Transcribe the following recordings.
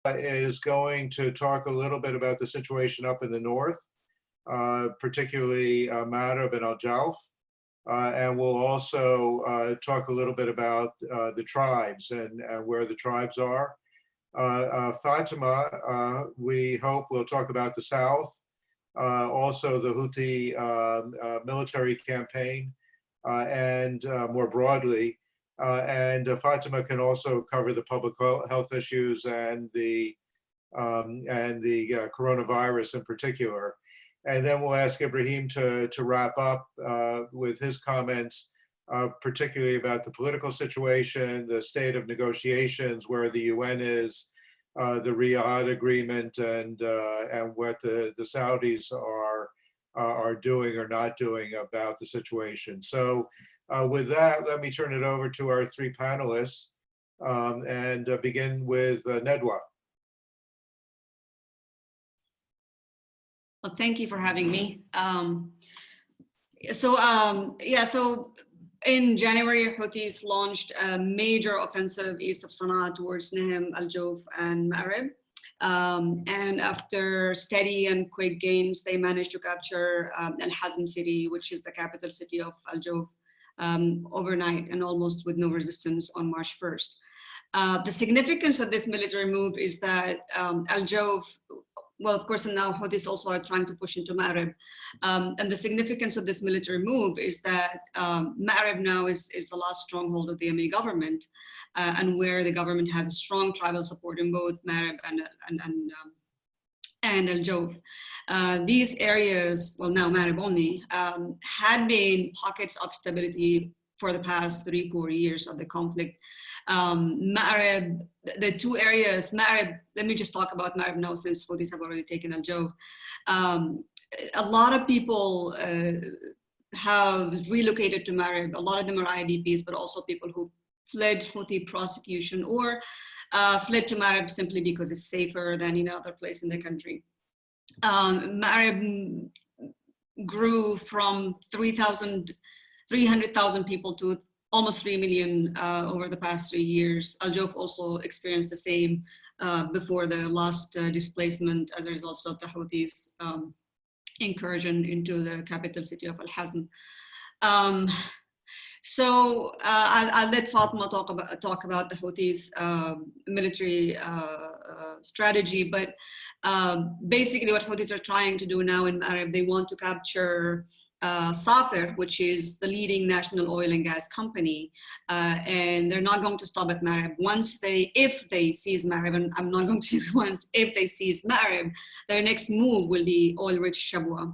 is going to talk a little bit about the situation up in the north, particularly Marib and Al Jauf. And we'll also talk a little bit about the tribes and where the tribes are. Fatima, we hope, will talk about the south, also the Houthi military campaign, and more broadly. And Fatima can also cover the public health issues and the coronavirus in particular. And then we'll ask Ibrahim to wrap up with his comments, particularly about the political situation, the state of negotiations, where the UN is, the Riyadh Agreement, and what the Saudis are doing or not doing about the situation. So with that, let me turn it over to our three panelists and begin with Nadwa. Well, thank you for having me. So in January, Houthis launched a major offensive east of Sana'a towards Nahm, Al Jauf, and Marib. And after steady and quick gains, they managed to capture Al Hazm city, which is the capital city of Al Jauf, overnight and almost with no resistance on March 1st. The significance of this military move is that Al Jauf, well, of course, and now Houthis also are trying to push into Marib. And the significance of this military move is that Marib now is the last stronghold of the Yemeni government, and where the government has a strong tribal support in both Marib and Al Jauf. These areas, well, now Marib only, had been pockets of stability for the past 3-4 years of the conflict. Marib, the two areas, Marib, let me just talk about Marib now since Houthis have already taken Al Jauf. A lot of people have relocated to Marib. A lot of them are IDPs, but also people who fled Houthi prosecution or fled to Marib simply because it's safer than any other place in the country. Marib grew from 300,000 people to almost 3 million over the past 3 years. Al Jauf also experienced the same before the last displacement as a result of the Houthis' incursion into the capital city of Al Hazm. So I'll let Fatima talk about the Houthis' military strategy, but basically what Houthis are trying to do now in Marib, they want to capture Safir, which is the leading national oil and gas company, and they're not going to stop at Marib. If they seize Marib, and I'm not going to if they seize Marib, their next move will be oil-rich Shabwa.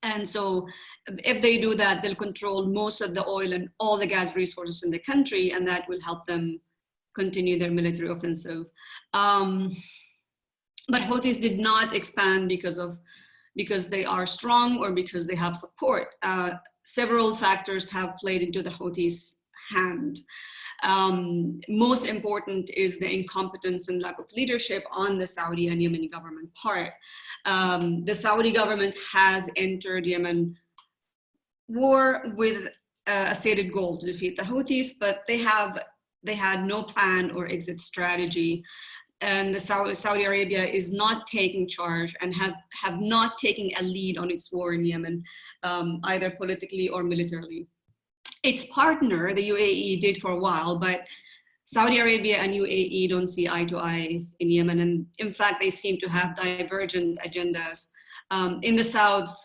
And so if they do that, they'll control most of the oil and all the gas resources in the country, and that will help them continue their military offensive. But Houthis did not expand because they are strong or because they have support. Several factors have played into the Houthis' hand. Most important is the incompetence and lack of leadership on the Saudi and Yemeni government part. The Saudi government has entered Yemen war with a stated goal to defeat the Houthis, but they had no plan or exit strategy. And the Saudi Arabia is not taking charge and have not taken a lead on its war in Yemen, either politically or militarily. Its partner, the UAE, did for a while, but Saudi Arabia and UAE don't see eye to eye in Yemen. And in fact, they seem to have divergent agendas. In the south,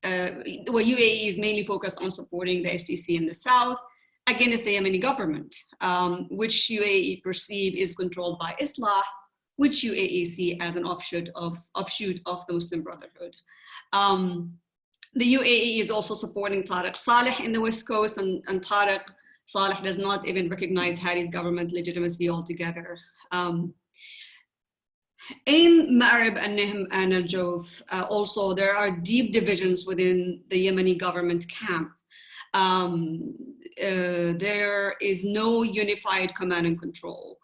UAE is mainly focused on supporting the STC in the south against the Yemeni government, which UAE perceive is controlled by Islah, which UAE see as an offshoot of the Muslim Brotherhood. The UAE is also supporting Tariq Saleh in the West Coast, and Tariq Saleh does not even recognize Hadi's government legitimacy altogether. In Marib and Nahm and Al Jauf, also there are deep divisions within the Yemeni government camp. There is no unified command and control,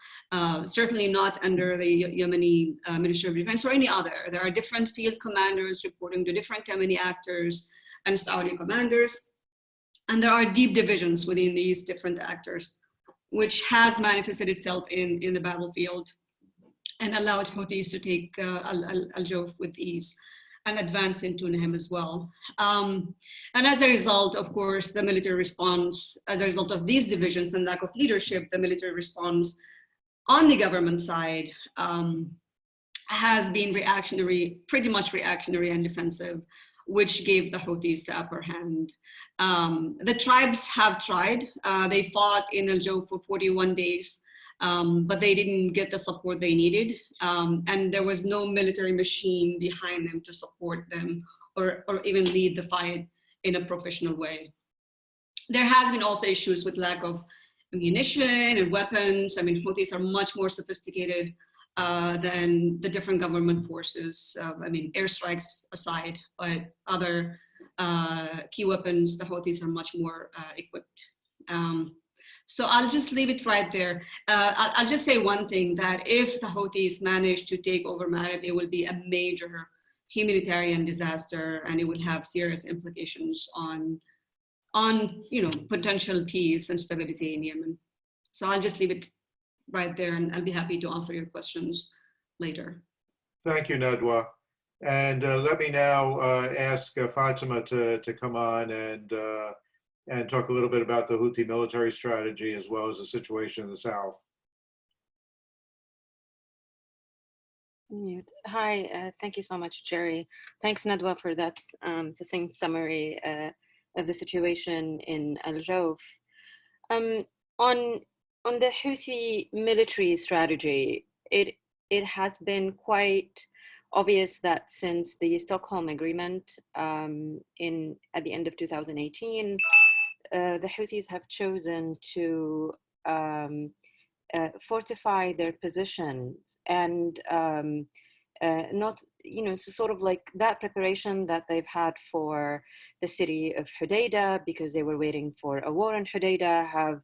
certainly not under the Yemeni Ministry of Defense or any other. There are different field commanders reporting to different Yemeni actors and Saudi commanders, and there are deep divisions within these different actors, which has manifested itself in the battlefield. and allowed Houthis to take Al-Jawf with ease and advance into Nahem as well. And as a result, of course, the military response, as a result of these divisions and lack of leadership, the military response on the government side has been reactionary, pretty much reactionary and defensive, which gave the Houthis the upper hand. The tribes have tried. They fought in Al-Jawf for 41 days, but they didn't get the support they needed. And there was no military machine behind them to support them or even lead the fight in a professional way. There has been also issues with lack of ammunition and weapons. I mean, Houthis are much more sophisticated than the different government forces. I mean, airstrikes aside, but other key weapons, the Houthis are much more equipped. So I'll just leave it right there. I'll just say one thing, that if the Houthis manage to take over Marib, it will be a major humanitarian disaster, and it will have serious implications on potential peace and stability in Yemen. So I'll just leave it right there, and I'll be happy to answer your questions later. Thank you, Nadwa. And let me now ask Fatima to come on and talk a little bit about the Houthi military strategy as well as the situation in the south. Hi, thank you so much, Jerry. Thanks, Nadwa, for that succinct summary of the situation in Al-Jawf. On the Houthi military strategy, it has been quite obvious that since the Stockholm Agreement at the end of 2018, the Houthis have chosen to fortify their positions and not, so sort of like that preparation that they've had for the city of Hodeidah, because they were waiting for a war in Hodeidah, have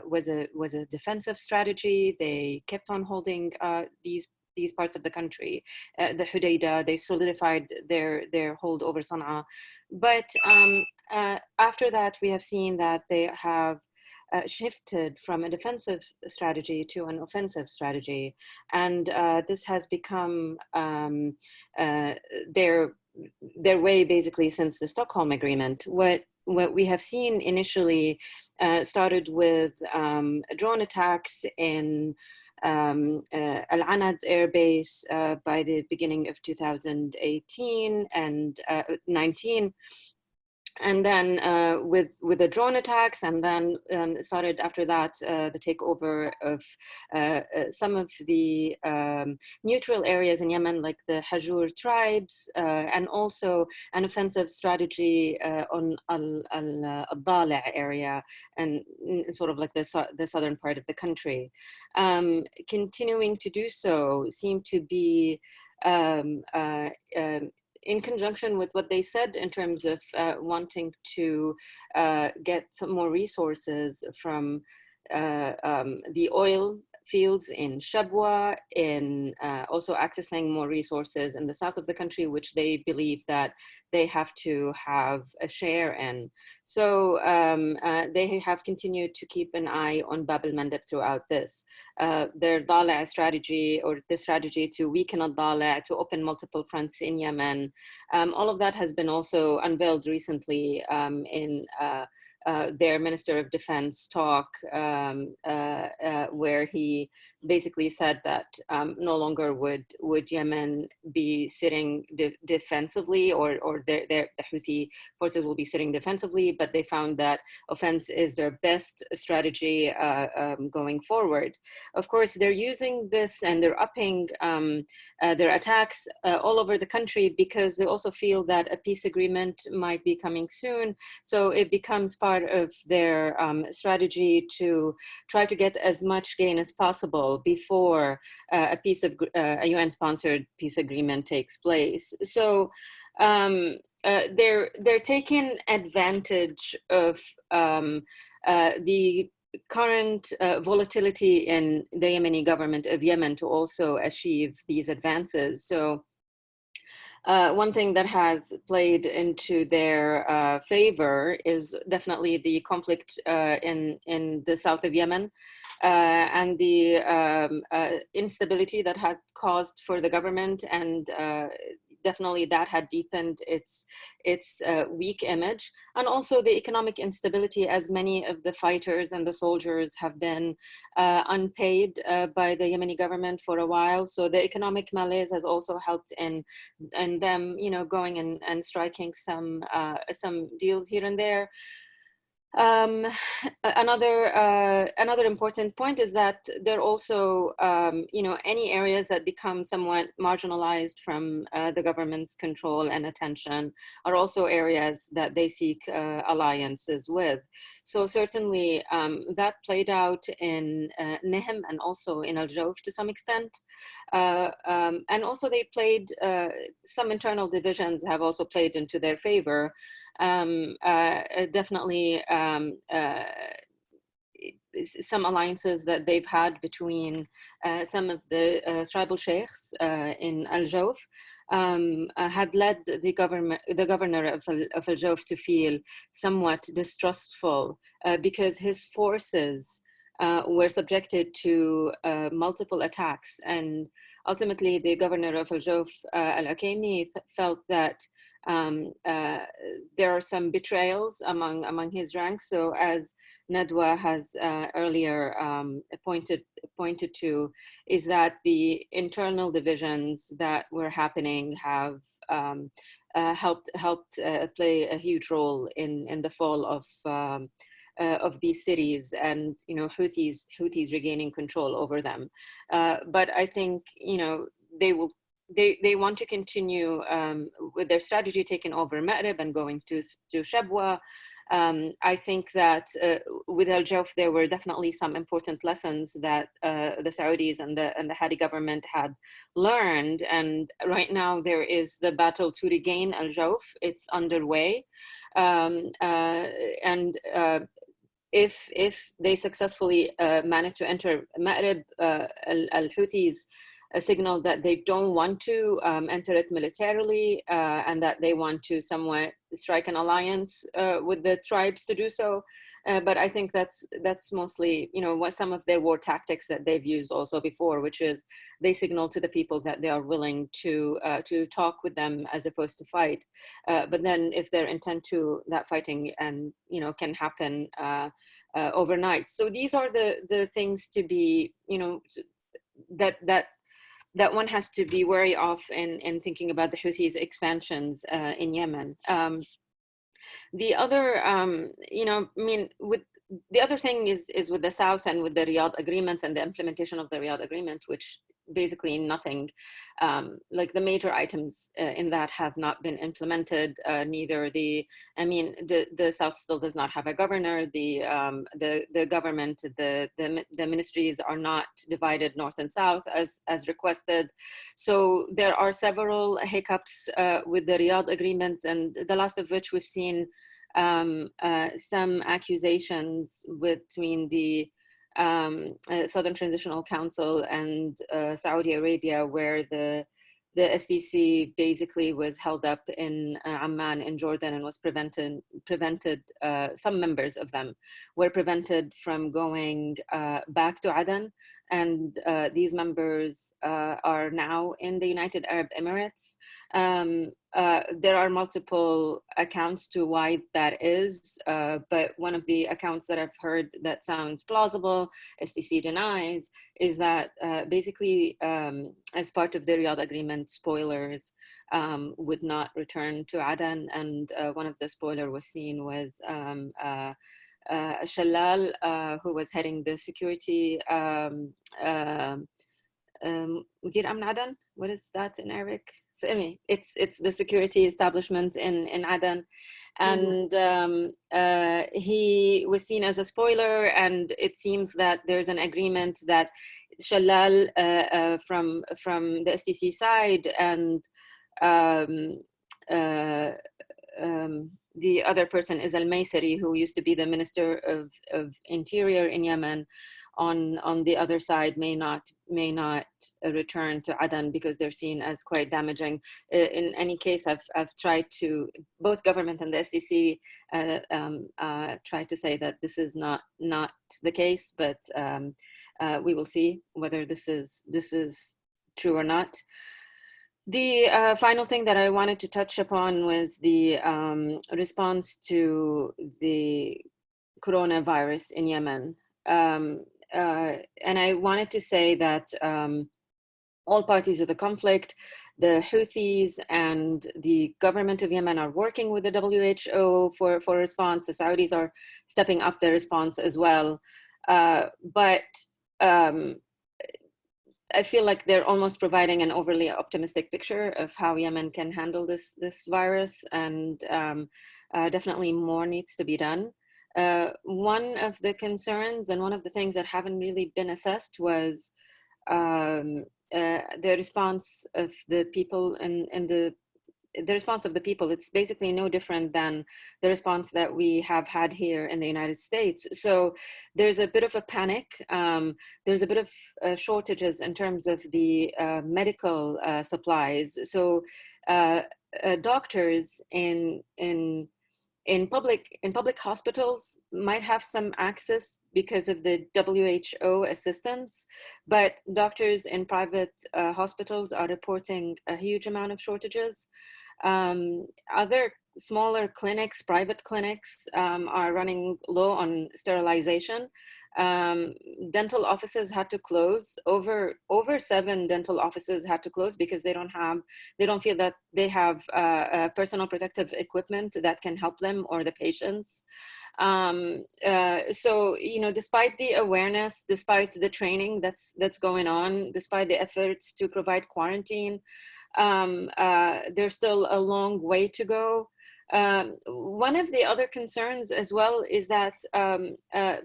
was a defensive strategy. They kept on holding these parts of the country. The Hodeidah, they solidified their hold over Sana'a. But after that, we have seen that they have shifted from a defensive strategy to an offensive strategy, and this has become their way basically since the Stockholm Agreement. What we have seen initially started with drone attacks in Al-Anad Air Base by the beginning of 2018 and 19. And then with the drone attacks, and then started after that the takeover of some of the neutral areas in Yemen, like the Hajur tribes, and also an offensive strategy on Al-Dala area, and sort of like the southern part of the country. Continuing to do so seemed to be in conjunction with what they said in terms of wanting to get some more resources from the oil fields in Shabwa, in also accessing more resources in the south of the country, which they believe that they have to have a share in. So they have continued to keep an eye on Bab al-Mandab throughout this. Their Dala' strategy, or the strategy to weaken al-Dala', to open multiple fronts in Yemen, all of that has been also unveiled recently in their Minister of Defense talk, where he basically said that no longer would Yemen be sitting defensively, or the Houthi forces will be sitting defensively, but they found that offense is their best strategy going forward. Of course, they're using this and they're upping their attacks all over the country, because they also feel that a peace agreement might be coming soon. So it becomes part of their strategy to try to get as much gain as possible before a UN-sponsored peace agreement takes place. So they're taking advantage of the current volatility in the Yemeni government of Yemen to also achieve these advances. So one thing that has played into their favor is definitely the conflict in the south of Yemen. and the instability that had caused for the government, and definitely that had deepened its weak image, and also the economic instability, as many of the fighters and the soldiers have been unpaid by the Yemeni government for a while. So the economic malaise has also helped in them, going and striking some deals here and there. Another important point is that there also, any areas that become somewhat marginalized from the government's control and attention are also areas that they seek alliances with. So certainly that played out in Nehem and also in Al-Jawf to some extent. And also they played, some internal divisions have also played into their favor. Definitely some alliances that they've had between some of the tribal sheikhs in Al-Jawf had led the governor of Al-Jawf to feel somewhat distrustful because his forces were subjected to multiple attacks, and ultimately the governor of Al-Jawf, Al-Akemi, felt that there are some betrayals among his ranks. So as Nadwa has earlier pointed to, is that the internal divisions that were happening have helped play a huge role in the fall of these cities, and Houthis regaining control over them. But I think they want to continue with their strategy, taking over Ma'rib and going to Shabwa. I think that with Al-Jawf, there were definitely some important lessons that the Saudis and the Hadi government had learned. And right now there is the battle to regain Al-Jawf. It's underway. If they successfully manage to enter Ma'rib, Al-Houthis signal that they don't want to enter it militarily, and that they want to somewhat strike an alliance with the tribes to do so. But I think that's mostly what some of their war tactics that they've used also before, which is they signal to the people that they are willing to talk with them as opposed to fight. But then if they're intent to that fighting and can happen overnight. So these are the things to be that one has to be wary of in thinking about the Houthis' expansions in Yemen. The other, the other thing is with the South and with the Riyadh Agreement and the implementation of the Riyadh Agreement, which basically nothing, like the major items in that have not been implemented. Neither the South still does not have a governor. The government, the ministries are not divided north and south as requested. So there are several hiccups with the Riyadh Agreement, and the last of which we've seen some accusations between the Southern Transitional Council and Saudi Arabia, where the SDC basically was held up in Amman in Jordan and was prevented, some members of them were prevented from going back to Aden. And these members are now in the United Arab Emirates. There are multiple accounts to why that is, but one of the accounts that I've heard that sounds plausible, STC denies, is that basically as part of the Riyadh Agreement, spoilers would not return to Aden, and one of the spoiler was seen was Jalal, who was heading the security Mudir Amn Aden. What is that in Arabic? So anyway, it's the security establishment in Aden, and he was seen as a spoiler. And it seems that there's an agreement that Jalal from the STC side and the other person is Al-Maysari, who used to be the Minister of Interior in Yemen, on the other side may not return to Aden because they're seen as quite damaging. In any case, I've tried to, both government and the SDC try to say that this is not the case, but we will see whether this is true or not. The final thing that I wanted to touch upon was the response to the coronavirus in Yemen. And I wanted to say that all parties of the conflict, the Houthis and the government of Yemen are working with the WHO for a response. The Saudis are stepping up their response as well. But I feel like they're almost providing an overly optimistic picture of how Yemen can handle this virus, and definitely more needs to be done. One of the concerns and one of the things that haven't really been assessed was the response of the people and the response of the people. It's basically no different than the response that we have had here in the United States. So there's a bit of a panic. There's a bit of shortages in terms of the medical supplies. So doctors in public hospitals might have some access because of the WHO assistance, but doctors in private hospitals are reporting a huge amount of shortages. Other smaller clinics, private clinics, are running low on sterilization. Dental offices had to close. Over 7 dental offices had to close because they don't feel that they have personal protective equipment that can help them or the patients. So, despite the awareness, despite the training that's going on, despite the efforts to provide quarantine, there's still a long way to go. One of the other concerns as well is that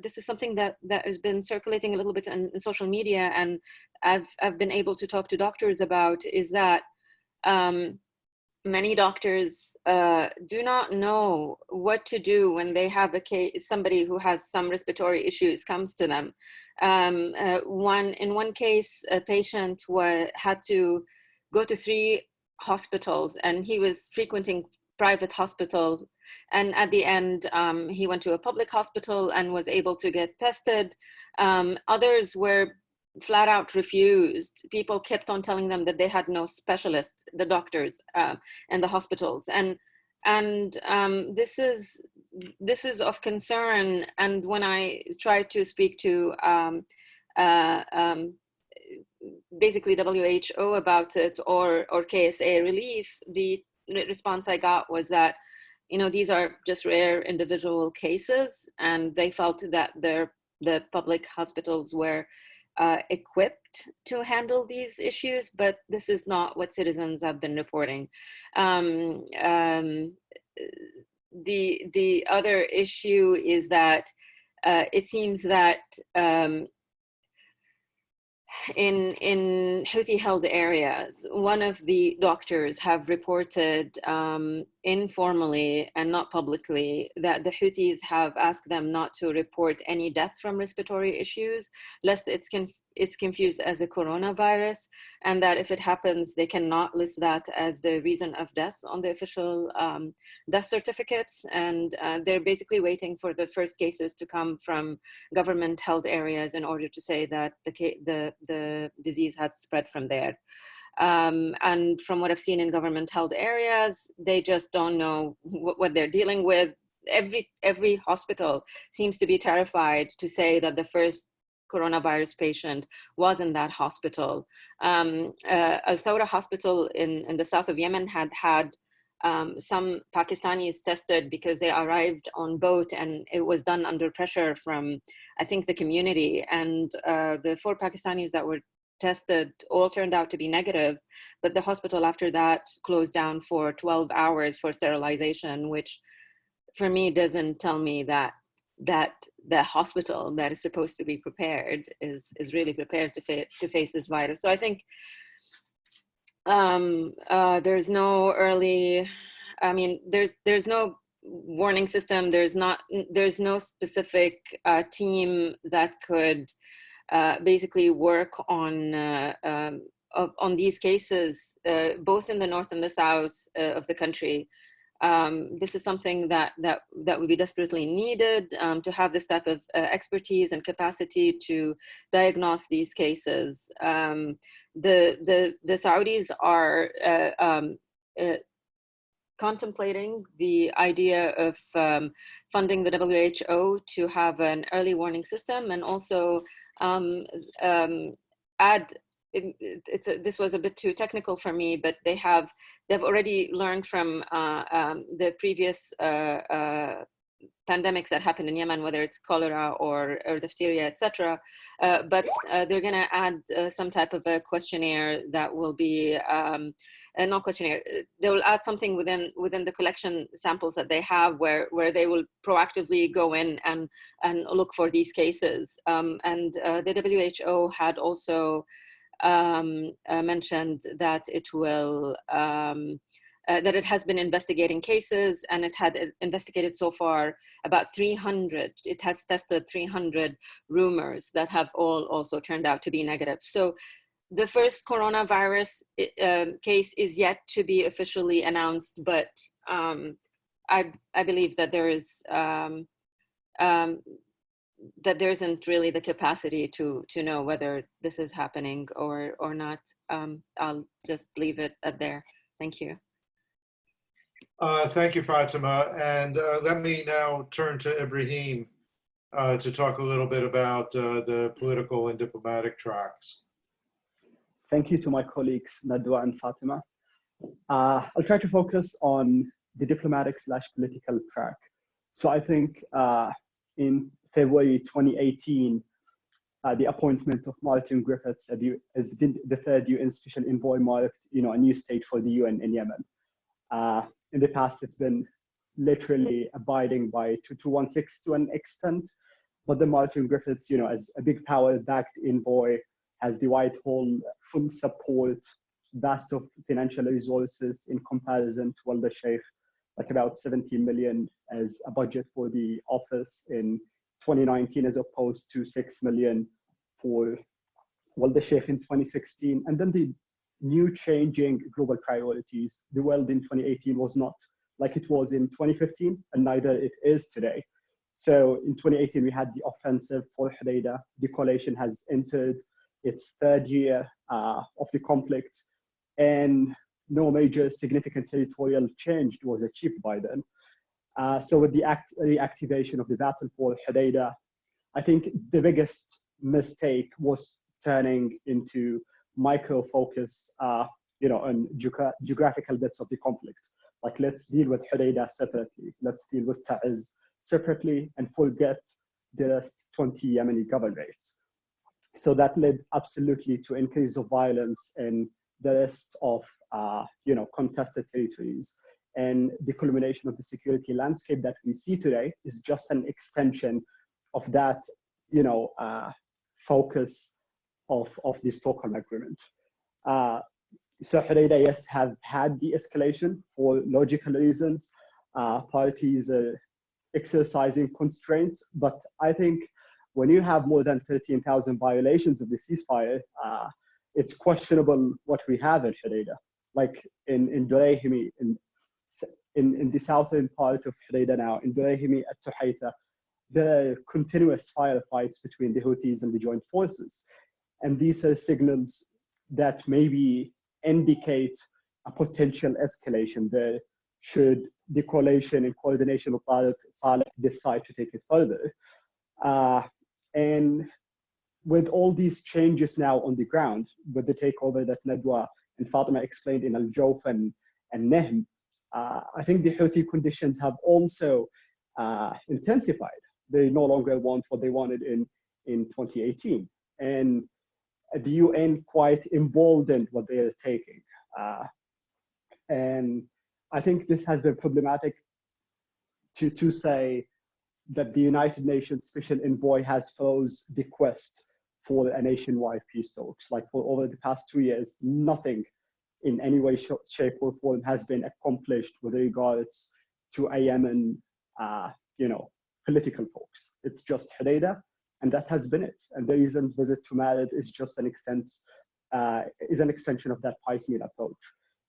this is something that has been circulating a little bit in social media, and I've been able to talk to doctors about, is that many doctors do not know what to do when they have somebody who has some respiratory issues comes to them. In one case, a patient had to go to 3 hospitals, and he was frequenting private hospital, and at the end he went to a public hospital and was able to get tested. Others were flat out refused. People kept on telling them that they had no specialists, the doctors and the hospitals, and this is of concern. And when I tried to speak to basically WHO about it, or KSA Relief, the response I got was that, these are just rare individual cases, and they felt that the public hospitals were equipped to handle these issues, but this is not what citizens have been reporting. The other issue is that it seems that in Houthi-held areas, one of the doctors have reported informally and not publicly that the Houthis have asked them not to report any deaths from respiratory issues, lest it's confused as a coronavirus, and that if it happens, they cannot list that as the reason of death on the official death certificates. And they're basically waiting for the first cases to come from government-held areas in order to say that the disease had spread from there. And from what I've seen in government-held areas, they just don't know what they're dealing with. Every hospital seems to be terrified to say that the first coronavirus patient was in that hospital. Al-Thawra hospital in the south of Yemen had some Pakistanis tested because they arrived on boat, and it was done under pressure from, I think, the community. And the 4 Pakistanis that were tested all turned out to be negative, but the hospital after that closed down for 12 hours for sterilization, which for me doesn't tell me that the hospital that is supposed to be prepared is really prepared to face this virus. So I think there's no early, there's no warning system. There's no specific team that could basically work on these cases, both in the north and the south of the country. This is something that would be desperately needed, to have this type of expertise and capacity to diagnose these cases. The Saudis are contemplating the idea of funding the WHO to have an early warning system, and also add, this was a bit too technical for me, but they've already learned from the previous pandemics that happened in Yemen, whether it's cholera or diphtheria, etc. But they're going to add some type of a questionnaire that will be not questionnaire. They will add something within the collection samples that they have, where they will proactively go in and look for these cases. And the WHO had also mentioned that it will that it has been investigating cases, and it had investigated so far about 300. It has tested 300 rumors that have all also turned out to be negative. So the first coronavirus case is yet to be officially announced, but I believe that there is that there isn't really the capacity to know whether this is happening or not. I'll just leave it at there. Thank you. Thank you, Fatima. And let me now turn to Ibrahim to talk a little bit about the political and diplomatic tracks. Thank you to my colleagues, Nadwa and Fatima. I'll try to focus on the diplomatic/political track. So I think in February 2018, the appointment of Martin Griffiths as the third UN Special Envoy marked, a new stage for the UN in Yemen. In the past, it's been literally abiding by 2216 to an extent, but the Martin Griffiths, as a big power-backed envoy, has the Whitehall full support, vast of financial resources in comparison to Al Sheikh, like about 17 million as a budget for the office in 2019, as opposed to 6 million for Al Sheikh in 2016. And then the new changing global priorities. The world in 2018 was not like it was in 2015, and neither it is today. So in 2018, we had the offensive for Hodeida. The coalition has entered its third year of the conflict, and no major significant territorial change was achieved by then. So with the reactivation of the battle for Hodeida, I think the biggest mistake was turning into micro-focus, on geographical bits of the conflict. Like, let's deal with Hodeida separately. Let's deal with Ta'iz separately and forget the rest 20 Yemeni governorates. So that led absolutely to increase of violence in the rest of, contested territories. And the culmination of the security landscape that we see today is just an extension of that, focus of the Stockholm Agreement. So Hodeida, yes, have had the escalation for logical reasons. Parties are exercising constraints, but I think when you have more than 13,000 violations of the ceasefire, it's questionable what we have in Hodeida. Like in Durayhimi, in the southern part of Hodeida now, in Durayhimi at Tuhaita, there are continuous firefights between the Houthis and the joint forces. And these are signals that maybe indicate a potential escalation there should the coalition in coordination with Tariq Saleh decide to take it further. And with all these changes now on the ground, with the takeover that Nadwa and Fatima explained in Al-Jawf and Nehm, I think the Houthi conditions have also intensified. They no longer want what they wanted in 2018. And the UN quite emboldened what they are taking. And I think this has been problematic to say that the United Nations Special Envoy has froze the quest for a nationwide peace talks. Like, for over the past 2 years, nothing in any way, shape, or form has been accomplished with regards to a Yemen, political talks. It's just Hodeida and that has been it. And the recent visit to Marib is just an extension of that piecemeal approach.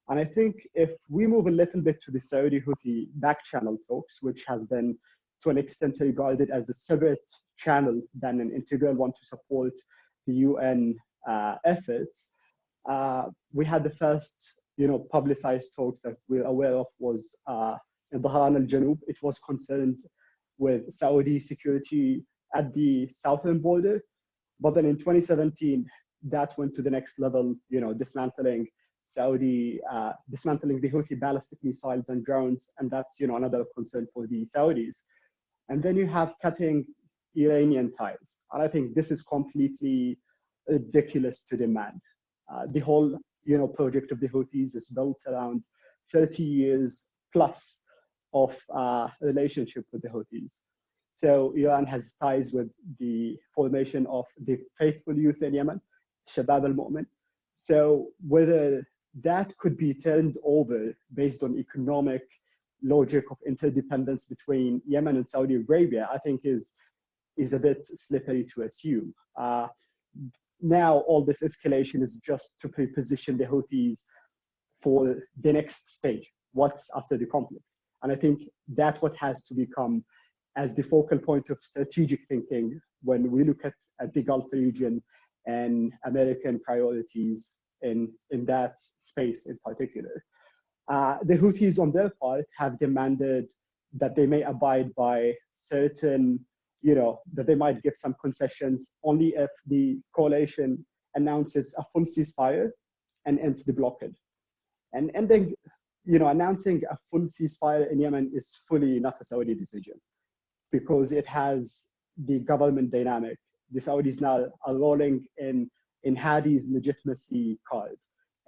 And I think if we move a little bit to the Saudi Houthi back channel talks, which has been to an extent regarded as a separate channel than an integral one to support the UN efforts, we had the first, publicized talks that we're aware of was in Dhahran al-Janub. It was concerned with Saudi security at the southern border. But then in 2017, that went to the next level, dismantling the Houthi ballistic missiles and drones. And that's, another concern for the Saudis. And then you have cutting Iranian ties. And I think this is completely ridiculous to demand. The whole, project of the Houthis is built around 30 years plus of relationship with the Houthis. So Iran has ties with the formation of the faithful youth in Yemen, Shabab al-Mu'min. So whether that could be turned over based on economic logic of interdependence between Yemen and Saudi Arabia, I think is a bit slippery to assume. Now all this escalation is just to pre-position the Houthis for the next stage, what's after the conflict. And I think that's what has to become as the focal point of strategic thinking when we look at the Gulf region and American priorities in that space in particular. The Houthis on their part have demanded that they may abide by certain, that they might give some concessions only if the coalition announces a full ceasefire and ends the blockade. And then, announcing a full ceasefire in Yemen is fully not a Saudi decision because it has the government dynamic. The Saudis now are rolling in Hadi's legitimacy card.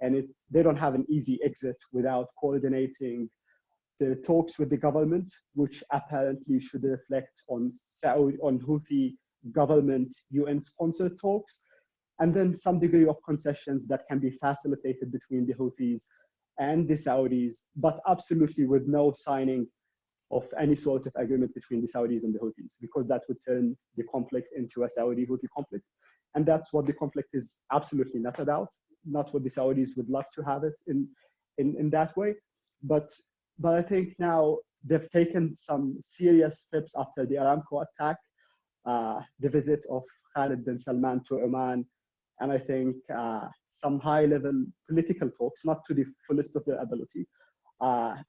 And they don't have an easy exit without coordinating the talks with the government, which apparently should reflect on Houthi government UN-sponsored talks, and then some degree of concessions that can be facilitated between the Houthis and the Saudis, but absolutely with no signing of any sort of agreement between the Saudis and the Houthis, because that would turn the conflict into a Saudi-Houthi conflict. And that's what the conflict is absolutely not about, not what the Saudis would love to have it in that way. But I think now they've taken some serious steps after the Aramco attack, the visit of Khalid bin Salman to Oman, and I think some high-level political talks, not to the fullest of their ability.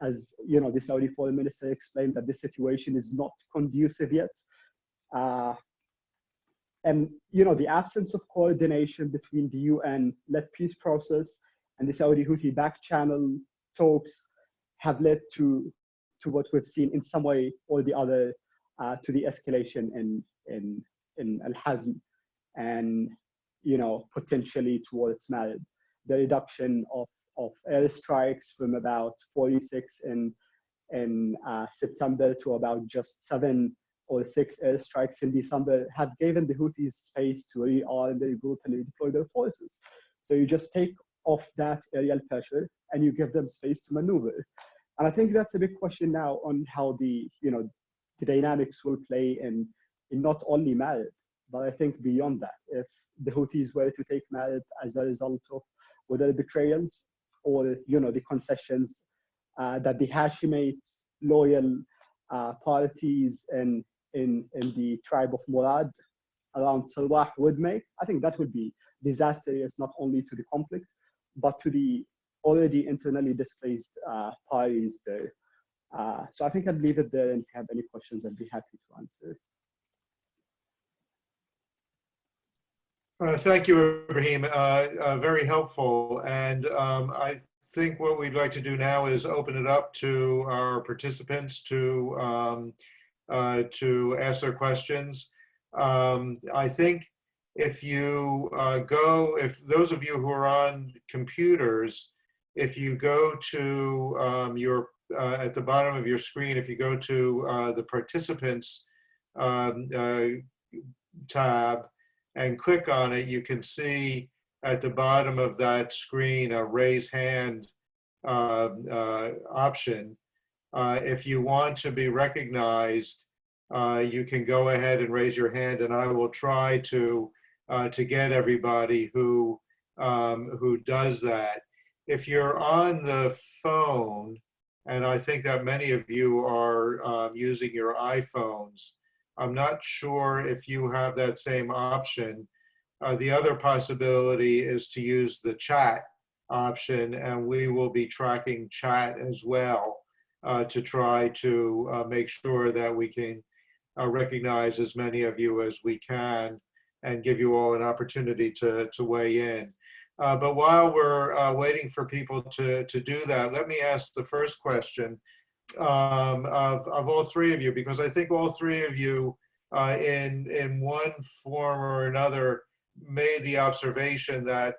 As the Saudi foreign minister explained that this situation is not conducive yet. And the absence of coordination between the UN-led peace process and the Saudi Houthi back channel talks have led to what we've seen in some way or the other, to the escalation in Al-Hazm and potentially towards Marib. The reduction of airstrikes from about 46 in September to about just 7 or 6 airstrikes in December have given the Houthis space to rearm, regroup, and redeploy their forces. So you just take off that aerial pressure and you give them space to maneuver. And I think that's a big question now on how the dynamics will play in not only Marib, but I think beyond that. If the Houthis were to take Marib as a result of whether betrayals or the concessions that the Hashemites loyal parties in the tribe of Murad around Salwah would make, I think that would be disastrous not only to the conflict, but to the already internally displaced parties there. So I think I'd leave it there, and if you have any questions, I'd be happy to answer. Thank you, Ibrahim. Very helpful. And I think what we'd like to do now is open it up to our participants to ask their questions. I think if you if those of you who are on computers, if you go to at the bottom of your screen, if you go to the participants tab and click on it, you can see at the bottom of that screen a raise hand option. If you want to be recognized, you can go ahead and raise your hand, and I will try to get everybody who does that. If you're on the phone, and I think that many of you are using your iPhones, I'm not sure if you have that same option. The other possibility is to use the chat option, and we will be tracking chat as well to try to make sure that we can recognize as many of you as we can and give you all an opportunity to weigh in. But while we're waiting for people to do that, let me ask the first question of all three of you, because I think all three of you in one form or another made the observation that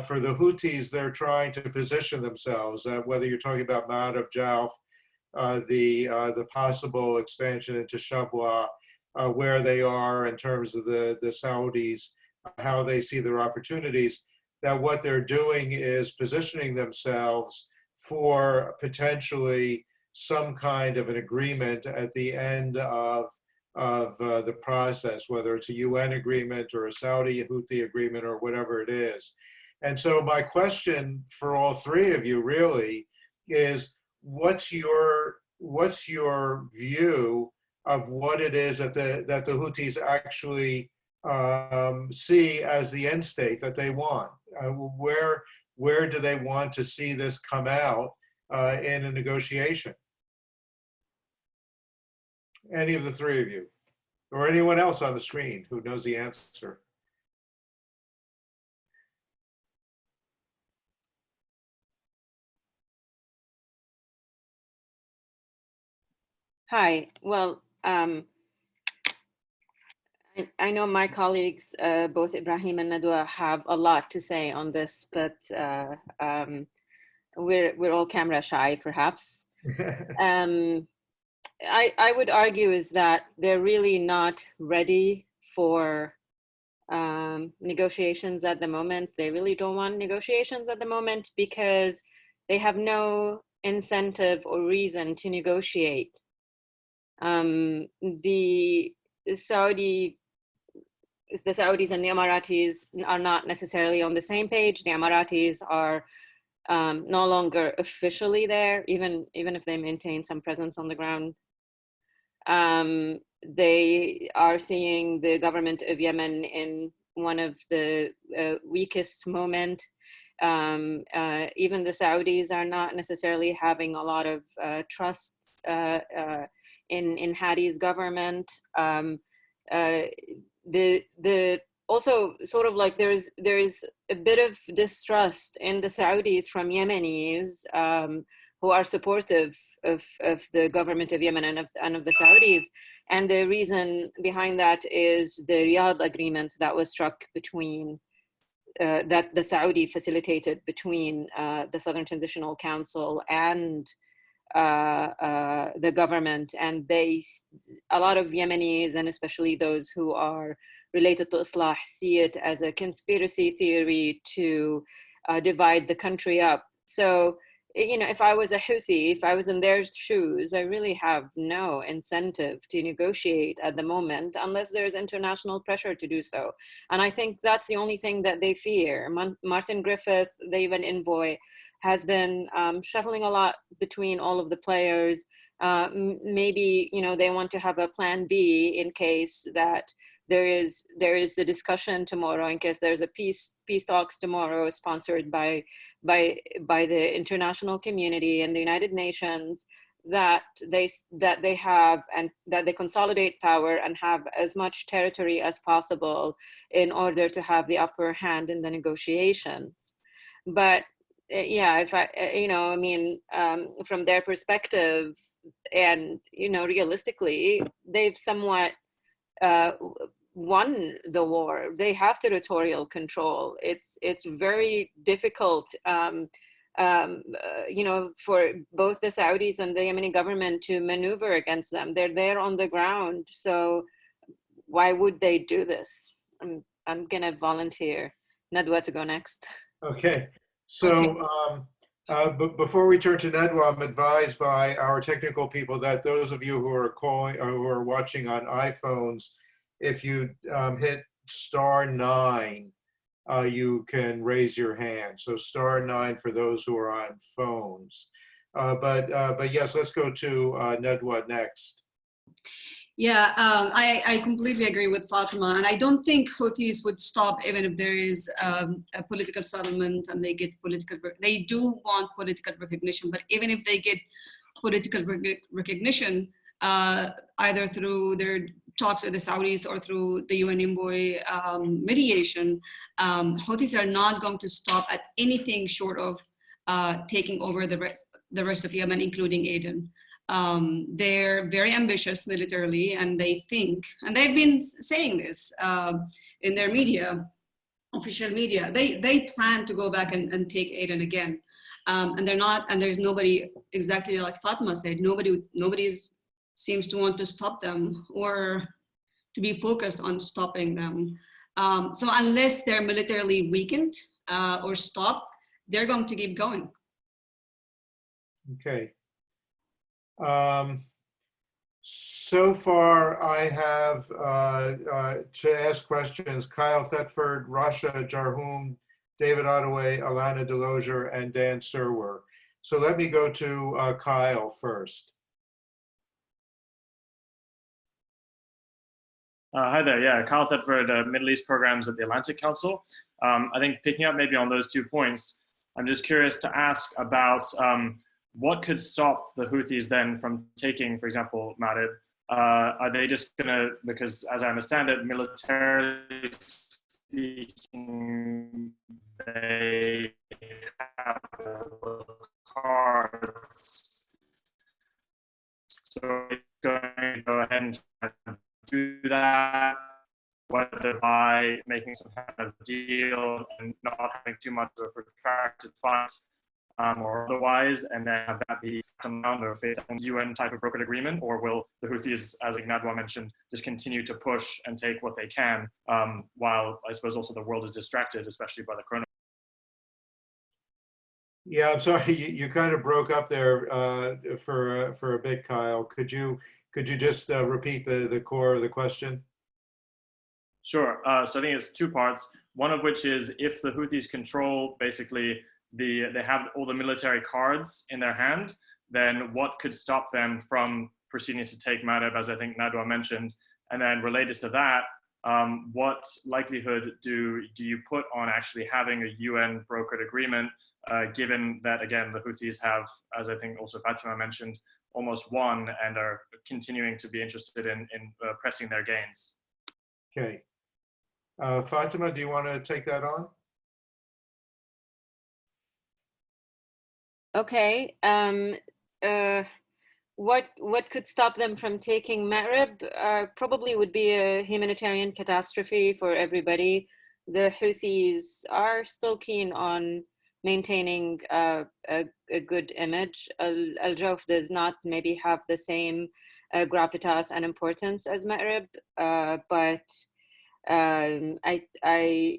for the Houthis, they're trying to position themselves, whether you're talking about Ma'ad of Jauf, the possible expansion into Shabwa, where they are in terms of the Saudis, how they see their opportunities, that what they're doing is positioning themselves for potentially some kind of an agreement at the end of the process, whether it's a UN agreement or a Saudi Houthi agreement or whatever it is. And so my question for all three of you really is, what's your view of what it is that the Houthis actually see as the end state that they want? Where do they want to see this come out in a negotiation? Any of the three of you, or anyone else on the screen who knows the answer? Hi. Well, I know my colleagues, both Ibrahim and Nadwa, have a lot to say on this, but we're all camera shy, perhaps. I would argue is that they're really not ready for negotiations at the moment. They really don't want negotiations at the moment because they have no incentive or reason to negotiate. The Saudis and the Emiratis are not necessarily on the same page. The Emiratis are no longer officially there, even if they maintain some presence on the ground. They are seeing the government of Yemen in one of the weakest moment. Even the Saudis are not necessarily having a lot of trust in Hadi's government. Also sort of like there is a bit of distrust in the Saudis from Yemenis who are supportive of the government of Yemen and of the Saudis. And the reason behind that is the Riyadh Agreement that was struck between, that the Saudi facilitated between the Southern Transitional Council and the government. And a lot of Yemenis, and especially those who are related to Islah, see it as a conspiracy theory to divide the country up. So, you know, if I was a Houthi, if I was in their shoes, I really have no incentive to negotiate at the moment unless there's international pressure to do so. And I think that's the only thing that they fear. Martin Griffith, the UN envoy, has been shuttling a lot between all of the players. Maybe, you know, they want to have a plan B in case that there is a discussion tomorrow, in case there's a peace talks tomorrow sponsored by the international community and the United Nations, that they have, and that they consolidate power and have as much territory as possible in order to have the upper hand in the negotiations. But yeah, if I, you know, I mean, from their perspective, and, you know, realistically, they've somewhat won the war. They have territorial control. It's very difficult, you know, for both the Saudis and the Yemeni government to maneuver against them. They're there on the ground. So why would they do this? I'm gonna volunteer Nadwa to go next. Okay. So, But before we turn to Nadwa, I'm advised by our technical people that those of you who are calling or who are watching on iPhones, if you hit *9, you can raise your hand. So *9 for those who are on phones. But yes, let's go to Nadwa next. Yeah, I completely agree with Fatima, and I don't think Houthis would stop even if there is a political settlement and they get political. They do want political recognition, but even if they get political recognition, either through their talks with the Saudis or through the UN envoy mediation, Houthis are not going to stop at anything short of taking over the rest of Yemen, including Aden. They're very ambitious militarily, and they think, and they've been saying this in their media, official media, they plan to go back and take Aden again. And they're not, and there's nobody, exactly like Fatima said, nobody seems to want to stop them or to be focused on stopping them. So unless they're militarily weakened or stopped, they're going to keep going. Okay. So far, I have to ask questions: Kyle Thetford, Rasha Jarhum, David Ottaway, Alana Delosier, and Dan Serwer. So let me go to Kyle first. Hi there, yeah, Kyle Thetford, Middle East Programs at the Atlantic Council. I think picking up maybe on those 2 points, I'm just curious to ask about what could stop the Houthis then from taking, for example, Ma'rib? Are they just gonna, because as I understand it, militarily speaking, they have the cards. So they're going to go ahead and try to do that, whether by making some kind of deal and not having too much of a protracted fight, or otherwise, and then have that be around or face a UN type of brokered agreement, or will the Houthis, as Nadwa mentioned, just continue to push and take what they can, while I suppose also the world is distracted, especially by the coronavirus? Yeah, I'm sorry, you kind of broke up there for a bit, Kyle. Could you just repeat the core of the question? Sure. So I think it's 2 parts. One of which is if the Houthis control basically they have all the military cards in their hand, then what could stop them from proceeding to take Ma'rib, as I think Nadwa mentioned? And then related to that, what likelihood do you put on actually having a UN brokered agreement, given that, again, the Houthis have, as I think also Fatima mentioned, almost won and are continuing to be interested in pressing their gains? Okay. Fatima, do you want to take that on? Okay. What could stop them from taking Ma'rib? Probably would be a humanitarian catastrophe for everybody. The Houthis are still keen on maintaining a good image. Al-Jawf does not maybe have the same gravitas and importance as Ma'rib, but I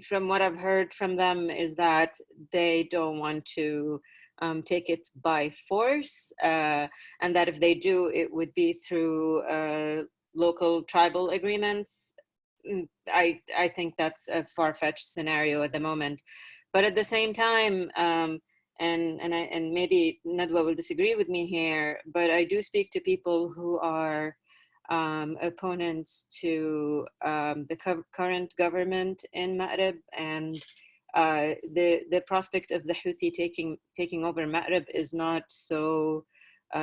from what I've heard from them is that they don't want to take it by force, and that if they do, it would be through local tribal agreements. I think that's a far-fetched scenario at the moment, but at the same time, and maybe Nadwa will disagree with me here, but I do speak to people who are opponents to the current government in Ma'rib, and the prospect of the Houthi taking over Ma'rib is not so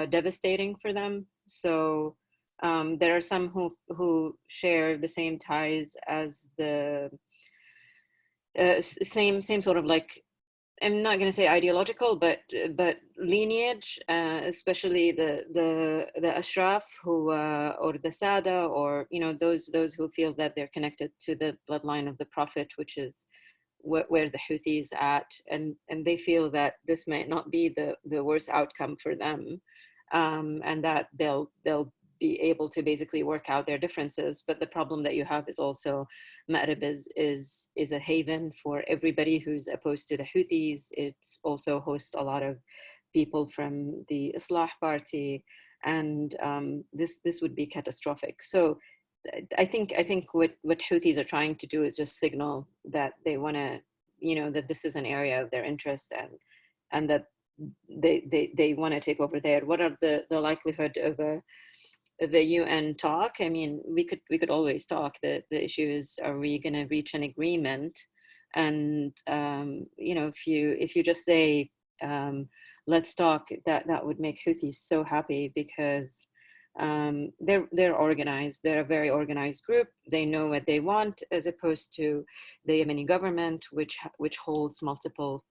devastating for them. So there are some who share the same ties as the same sort of, like, I'm not going to say ideological, but lineage, especially the Ashraf who or the Sada, or those who feel that they're connected to the bloodline of the Prophet, which is where the Houthis at, and they feel that this may not be the worst outcome for them, and that they'll be able to basically work out their differences. But the problem that you have is also Ma'rib is a haven for everybody who's opposed to the Houthis. It also hosts a lot of people from the Islah party, and this would be catastrophic. So I think what Houthis are trying to do is just signal that they want to, that this is an area of their interest, and that they want to take over there. What are the likelihood of a UN talk? I mean, we could always talk. The issue is, are we going to reach an agreement? And if you just say let's talk, that would make Houthis so happy, because they're organized. They're a very organized group. They know what they want, as opposed to the Yemeni government, which holds multiple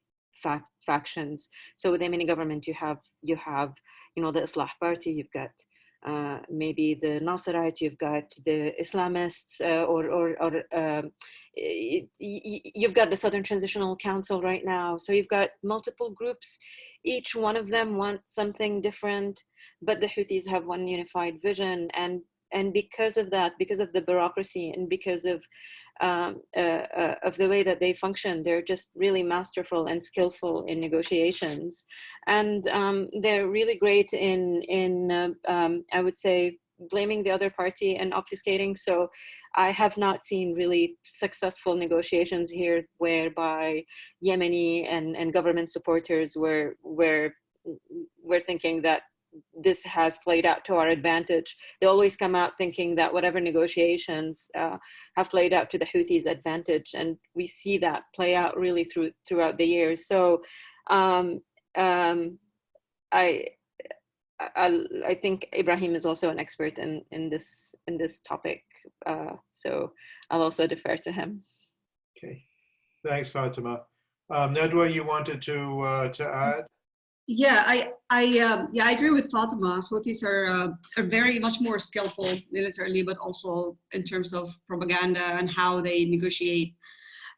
factions. So with the Yemeni government, you have the Islah party, you've got maybe the Nasirites, you've got the Islamists, you've got the Southern Transitional Council right now. So you've got multiple groups. Each one of them wants something different, but the Houthis have one unified vision. And because of that, because of the bureaucracy, and because of the way that they function, they're just really masterful and skillful in negotiations, and they're really great in I would say, blaming the other party and obfuscating. So I have not seen really successful negotiations here whereby Yemeni and government supporters were thinking that this has played out to our advantage. They always come out thinking that whatever negotiations have played out to the Houthis' advantage, and we see that play out really throughout the years. So I think Ibrahim is also an expert in this topic, so I'll also defer to him. Okay, thanks, Fatima. Nadwa, you wanted to add? Yeah, I agree with Fatima. Houthis are very much more skillful militarily, but also in terms of propaganda and how they negotiate.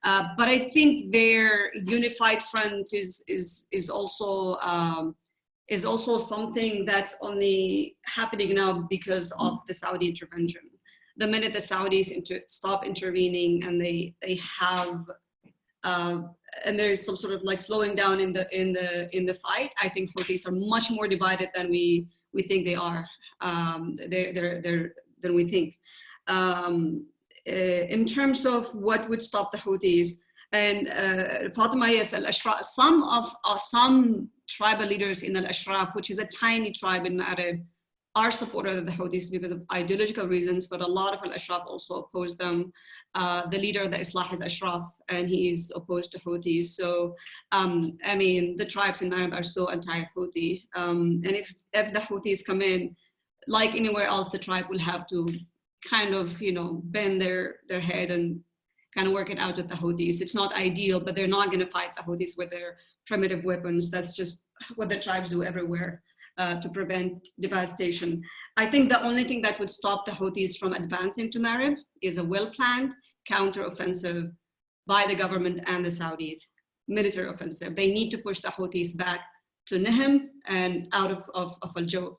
But I think their unified front is also something that's only happening now because of the Saudi intervention. The minute the Saudis stop intervening, and they have and there is some sort of like slowing down in the fight, I think Houthis are much more divided than we think they are. Than we think. In terms of what would stop the Houthis, and Fatima, yes, Al-Ashraf, some tribal leaders in Al-Ashraf, which is a tiny tribe in Ma'rib, are supporters of the Houthis because of ideological reasons, but a lot of Al-Ashraf also oppose them. The leader of the Islah is Ashraf, and he is opposed to Houthis. So, I mean, the tribes in Ma'rib are so anti-Houthi. And if the Houthis come in, like anywhere else, the tribe will have to kind of, bend their head and kind of work it out with the Houthis. It's not ideal, but they're not going to fight the Houthis with their primitive weapons. That's just what the tribes do everywhere. To prevent devastation. I think the only thing that would stop the Houthis from advancing to Ma'rib is a well-planned counter-offensive by the government and the Saudis, military offensive. They need to push the Houthis back to Nahm and out of Al-Jawf.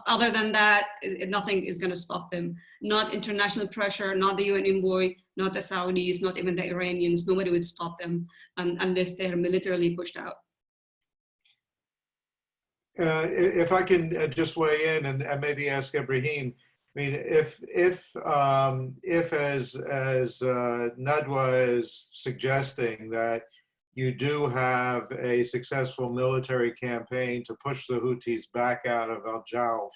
Other than that, nothing is going to stop them. Not international pressure, not the UN envoy, not the Saudis, not even the Iranians. Nobody would stop them unless they're militarily pushed out. If I can just weigh in and maybe ask Ibrahim, I mean, if as Nadwa is suggesting that you do have a successful military campaign to push the Houthis back out of Al-Jawf,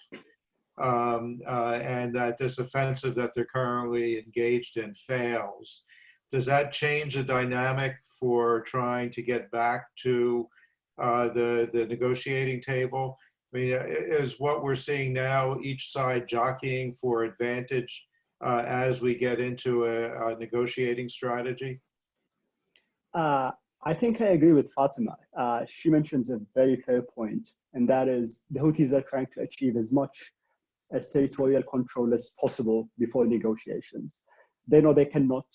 and that this offensive that they're currently engaged in fails, does that change the dynamic for trying to get back to the negotiating table? I mean, is what we're seeing now each side jockeying for advantage as we get into a negotiating strategy? I think I agree with Fatima. She mentions a very fair point, and that is the Houthis are trying to achieve as much as territorial control as possible before negotiations. They know they cannot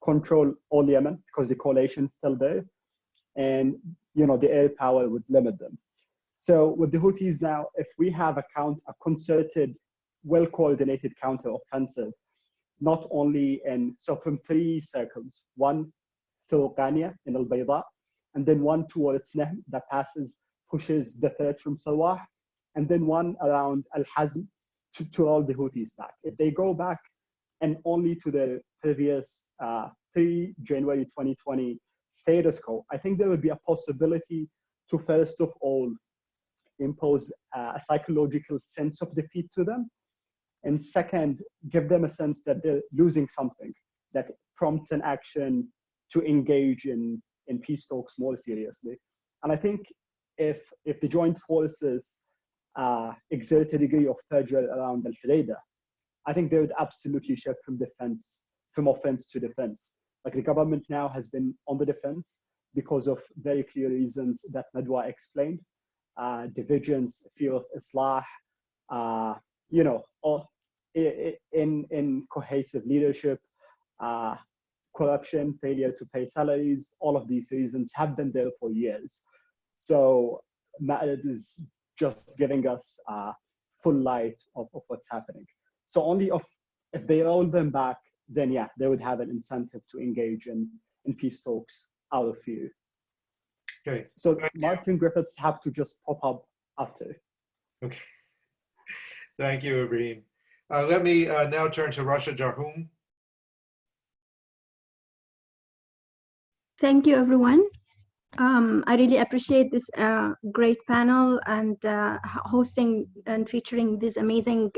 control all Yemen because the coalition is still there, and the air power would limit them. So with the Houthis now, if we have a concerted, well-coordinated counter-offensive, not only from three circles, one through Qania in Al-Bayda, and then one towards Nahm that pushes the threat from Sawah, and then one around Al-Hazm to roll the Houthis back. If they go back and only to the previous 3 January 2020 status quo, I think there would be a possibility to first of all impose a psychological sense of defeat to them, and second, give them a sense that they're losing something that prompts an action to engage in peace talks more seriously. And I think if the joint forces exert a degree of pressure around Al-Hudaydah, I think they would absolutely shift from offense to defense. Like the government now has been on the defense because of very clear reasons that Nadwa explained. Divisions, fear of Islah, in cohesive leadership, corruption, failure to pay salaries, all of these reasons have been there for years. So it is just giving us full light of what's happening. So only if they roll them back, then yeah, they would have an incentive to engage in peace talks out of fear. Okay. So Martin Griffiths have to just pop up after. Okay. Thank you, Ibrahim. Let me now turn to Rasha Jarhum. Thank you, everyone. I really appreciate this great panel and hosting and featuring these amazing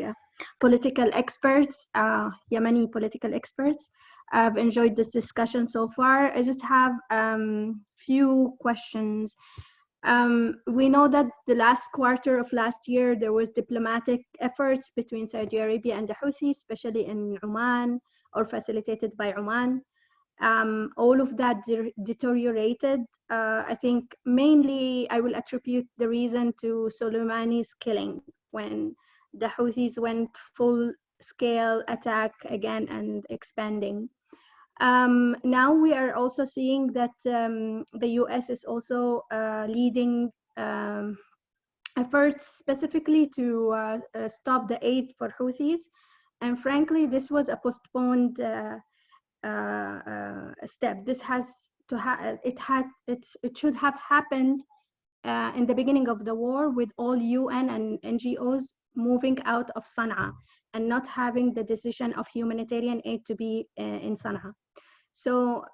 political experts, Yemeni political experts. I've enjoyed this discussion so far. I just have few questions. We know that the last quarter of last year, there was diplomatic efforts between Saudi Arabia and the Houthis, especially in Oman or facilitated by Oman. All of that deteriorated. I think mainly I will attribute the reason to Soleimani's killing when the Houthis went full-scale attack again and expanding. Now we are also seeing that the US is also leading efforts specifically to stop the aid for Houthis. And frankly, this was a postponed step. This has to it should have happened in the beginning of the war, with all UN and NGOs moving out of Sana'a and not having the decision of humanitarian aid to be in Sana'a. So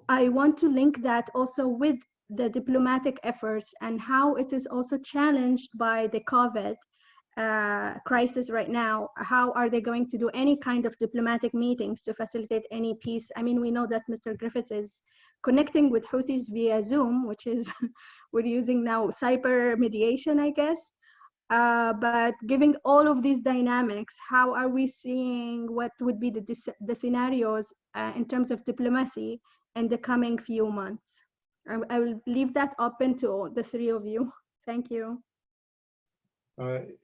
I want to link that also with the diplomatic efforts and how it is also challenged by the COVID crisis right now. How are they going to do any kind of diplomatic meetings to facilitate any peace? I mean, we know that Mr. Griffiths is connecting with Houthis via Zoom, which is we're using now cyber mediation, I guess. But given all of these dynamics, how are we seeing what would be the scenarios in terms of diplomacy in the coming few months? I will leave that open to the three of you. Thank you.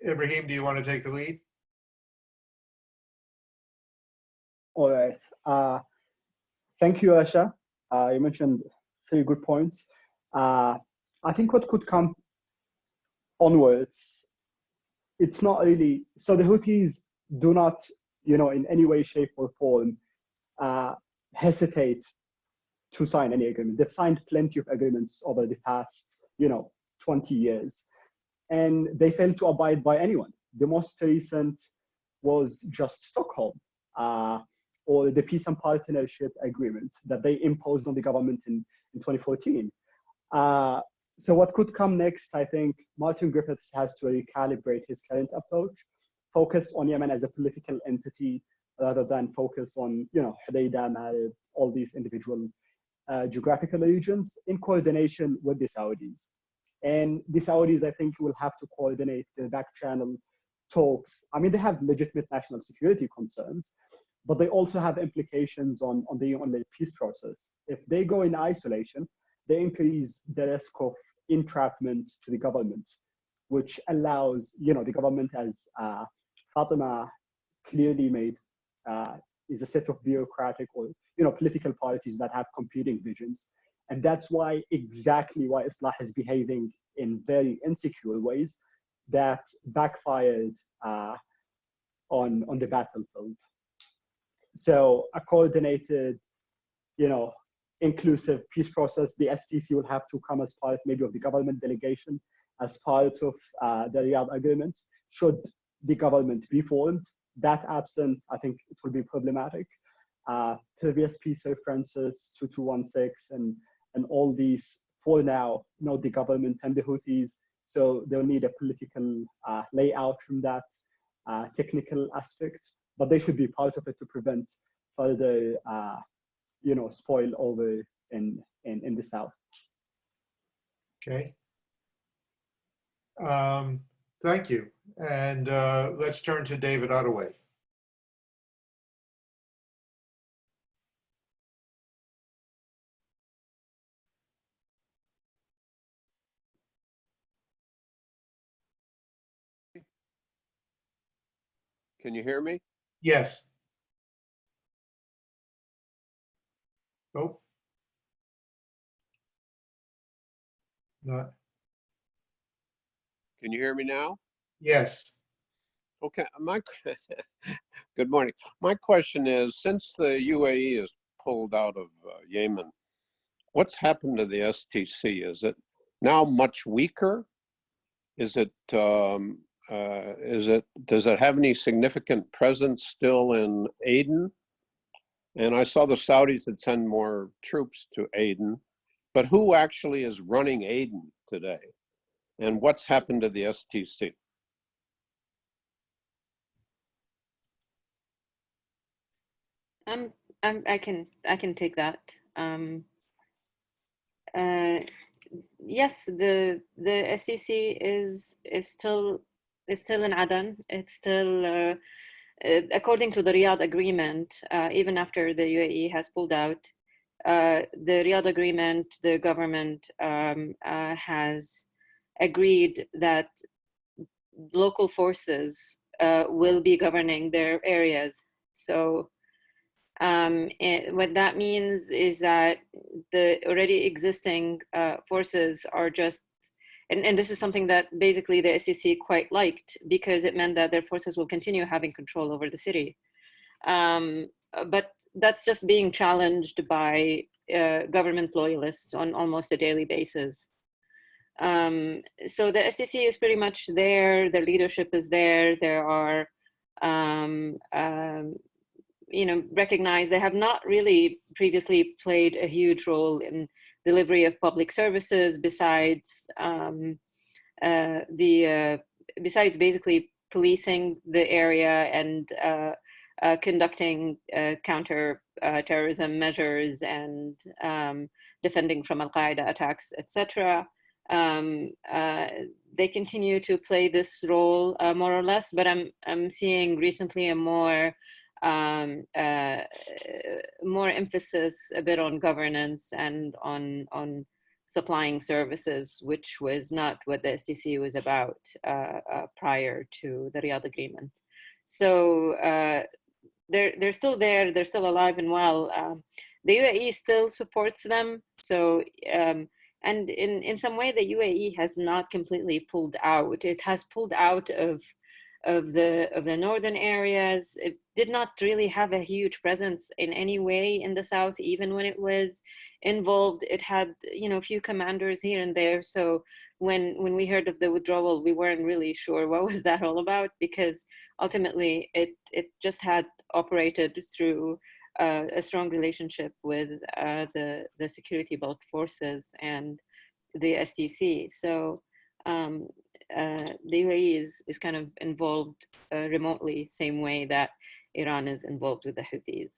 Ibrahim, do you want to take the lead? All right. Thank you, Asha. You mentioned 3 good points. I think what could come onwards, it's not really, so the Houthis do not, in any way, shape or form, hesitate to sign any agreement. They've signed plenty of agreements over the past, 20 years, and they failed to abide by anyone. The most recent was just Stockholm, or the Peace and Partnership Agreement that they imposed on the government in 2014. So what could come next, I think Martin Griffiths has to recalibrate his current approach, focus on Yemen as a political entity rather than focus on, Hudaydah, Marib, all these individual geographical regions in coordination with the Saudis. And the Saudis, I think, will have to coordinate the back channel talks. I mean, they have legitimate national security concerns, but they also have implications on the peace process. If they go in isolation, they increase the risk of entrapment to the government, which allows, the government, as Fatima clearly made, is a set of bureaucratic or, political parties that have competing visions. And that's exactly why Islah is behaving in very insecure ways that backfired on the battlefield. So a coordinated, inclusive peace process, the STC will have to come as part maybe of the government delegation as part of the Riyadh Agreement. Should the government be formed, that absent, I think it will be problematic. Previous peace references, 2216 and all these, for now, the government and the Houthis, so they'll need a political layout from that technical aspect, but they should be part of it to prevent further, spoil over in the south. Okay. Thank you. And let's turn to David Ottaway. Can you hear me? Yes. Oh. Not. Can you hear me now? Yes. Okay, good morning. My question is, since the UAE is pulled out of Yemen, what's happened to the STC? Is it now much weaker? Does it have any significant presence still in Aden? And I saw the Saudis had sent more troops to Aden, but who actually is running Aden today? And what's happened to the STC? I can take that. Yes, the SCC is still in Aden. It's still according to the Riyadh Agreement. Even after the UAE has pulled out, the Riyadh Agreement, the government has agreed that local forces will be governing their areas. So what that means is that the already existing forces are just, and this is something that basically the SEC quite liked, because it meant that their forces will continue having control over the city. But that's just being challenged by government loyalists on almost a daily basis. So the SEC is pretty much there, their leadership is there, there are recognized. They have not really previously played a huge role in delivery of public services besides besides basically policing the area and conducting counter terrorism measures and defending from Al-Qaeda attacks, etc. They continue to play this role more or less, but I'm seeing recently a more emphasis a bit on governance and on supplying services, which was not what the STC was about prior to the Riyadh Agreement. So they're still there, they're still alive and well. The UAE still supports them. So and in some way, the UAE has not completely pulled out. It has pulled out of the northern areas. It did not really have a huge presence in any way in the south, even when it was involved. It had a few commanders here and there. So when we heard of the withdrawal, we weren't really sure what was that all about, because ultimately it just had operated through a strong relationship with the security belt forces and the STC. So the UAE is kind of involved remotely, same way that Iran is involved with the Houthis.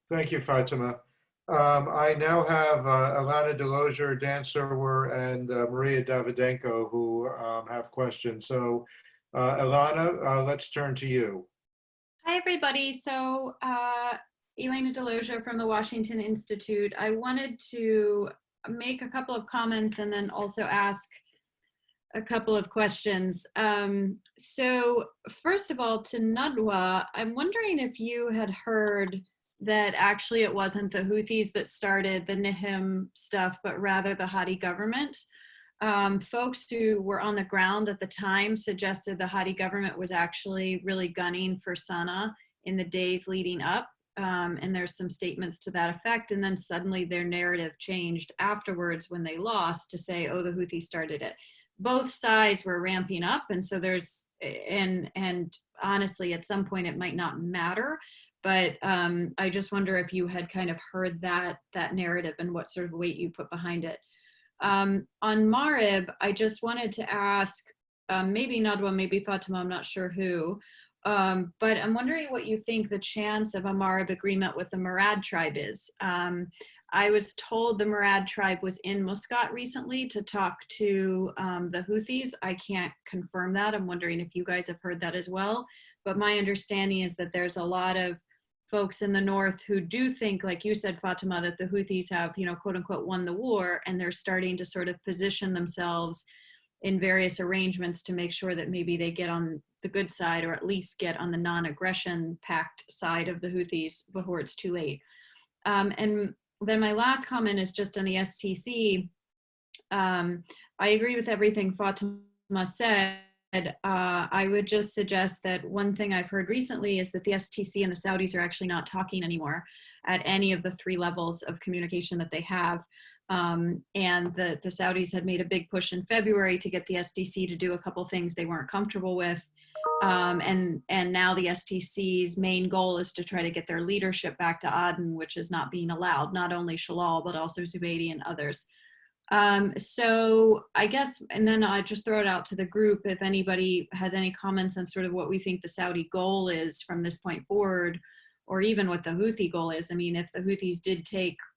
Thank you, Fatima. I now have Alana Delosier, Dan Serwer, and Maria Davidenko who have questions. So Alana, let's turn to you. Hi, everybody. So Elena Delosier from the Washington Institute. I wanted to make a couple of comments and then also ask a couple of questions. So first of all, to Nadwa, I'm wondering if you had heard that actually it wasn't the Houthis that started the Nihim stuff, but rather the Hadi government. Folks who were on the ground at the time suggested the Hadi government was actually really gunning for Sana'a in the days leading up. And there's some statements to that effect. And then suddenly their narrative changed afterwards when they lost to say, oh, the Houthis started it. Both sides were ramping up. And so there's, and honestly, at some point it might not matter. But I just wonder if you had kind of heard that narrative and what sort of weight you put behind it. On Marib, I just wanted to ask, maybe Nadwa, maybe Fatima, I'm not sure who, but I'm wondering what you think the chance of a Marib agreement with the Murad tribe is. I was told the Murad tribe was in Muscat recently to talk to the Houthis. I can't confirm that. I'm wondering if you guys have heard that as well. But my understanding is that there's a lot of folks in the north who do think, like you said, Fatima, that the Houthis have, you know, quote unquote, won the war, and they're starting to sort of position themselves in various arrangements to make sure that maybe they get on the good side, or at least get on the non-aggression pact side of the Houthis before it's too late. And then my last comment is just on the STC. I agree with everything Fatima said. I would just suggest that one thing I've heard recently is that the STC and the Saudis are actually not talking anymore at any of the 3 levels of communication that they have. And the Saudis had made a big push in February to get the STC to do a couple things they weren't comfortable with. And now the STC's main goal is to try to get their leadership back to Aden, which is not being allowed, not only Shalal, but also Zubaydi and others. So I guess, and then I just throw it out to the group if anybody has any comments on sort of what we think the Saudi goal is from this point forward, or even what the Houthi goal is. I mean, if the Houthis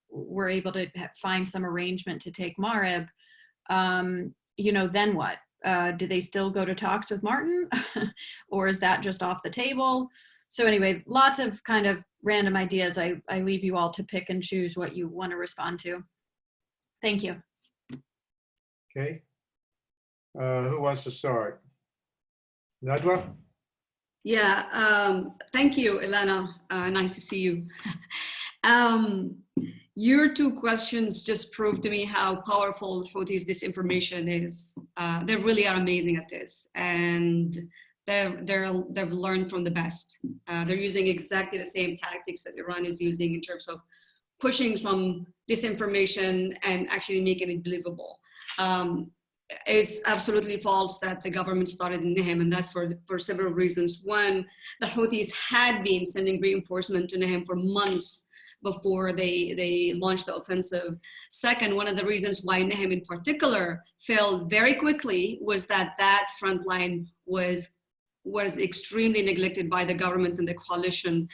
were able to find some arrangement to take Marib, you know, then what? Do they still go to talks with Martin or is that just off the table? So anyway, lots of kind of random ideas. I leave you all to pick and choose what you want to respond to. Thank you. Okay. Who wants to start? Nadwa? Yeah, thank you, Ilana. Nice to see you. Your 2 questions just proved to me how powerful Houthis disinformation is. They really are amazing at this, and they've learned from the best. They're using exactly the same tactics that Iran is using in terms of pushing some disinformation and actually making it believable. It's absolutely false that the government started in Nahim, and that's for several reasons. One, the Houthis had been sending reinforcement to Nahim for months before they launched the offensive. Second, one of the reasons why Nahim in particular fell very quickly was that front line was extremely neglected by the government and the coalition.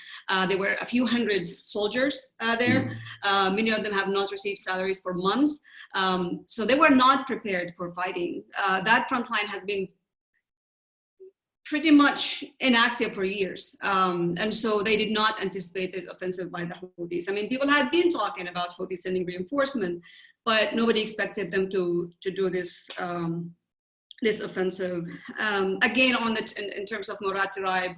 There were a few hundred soldiers there. Many of them have not received salaries for months. So they were not prepared for fighting. That front line has been pretty much inactive for years. And so they did not anticipate the offensive by the Houthis. I mean, people had been talking about Houthis sending reinforcement, but nobody expected them to do this this offensive. Again, in terms of Murad tribe,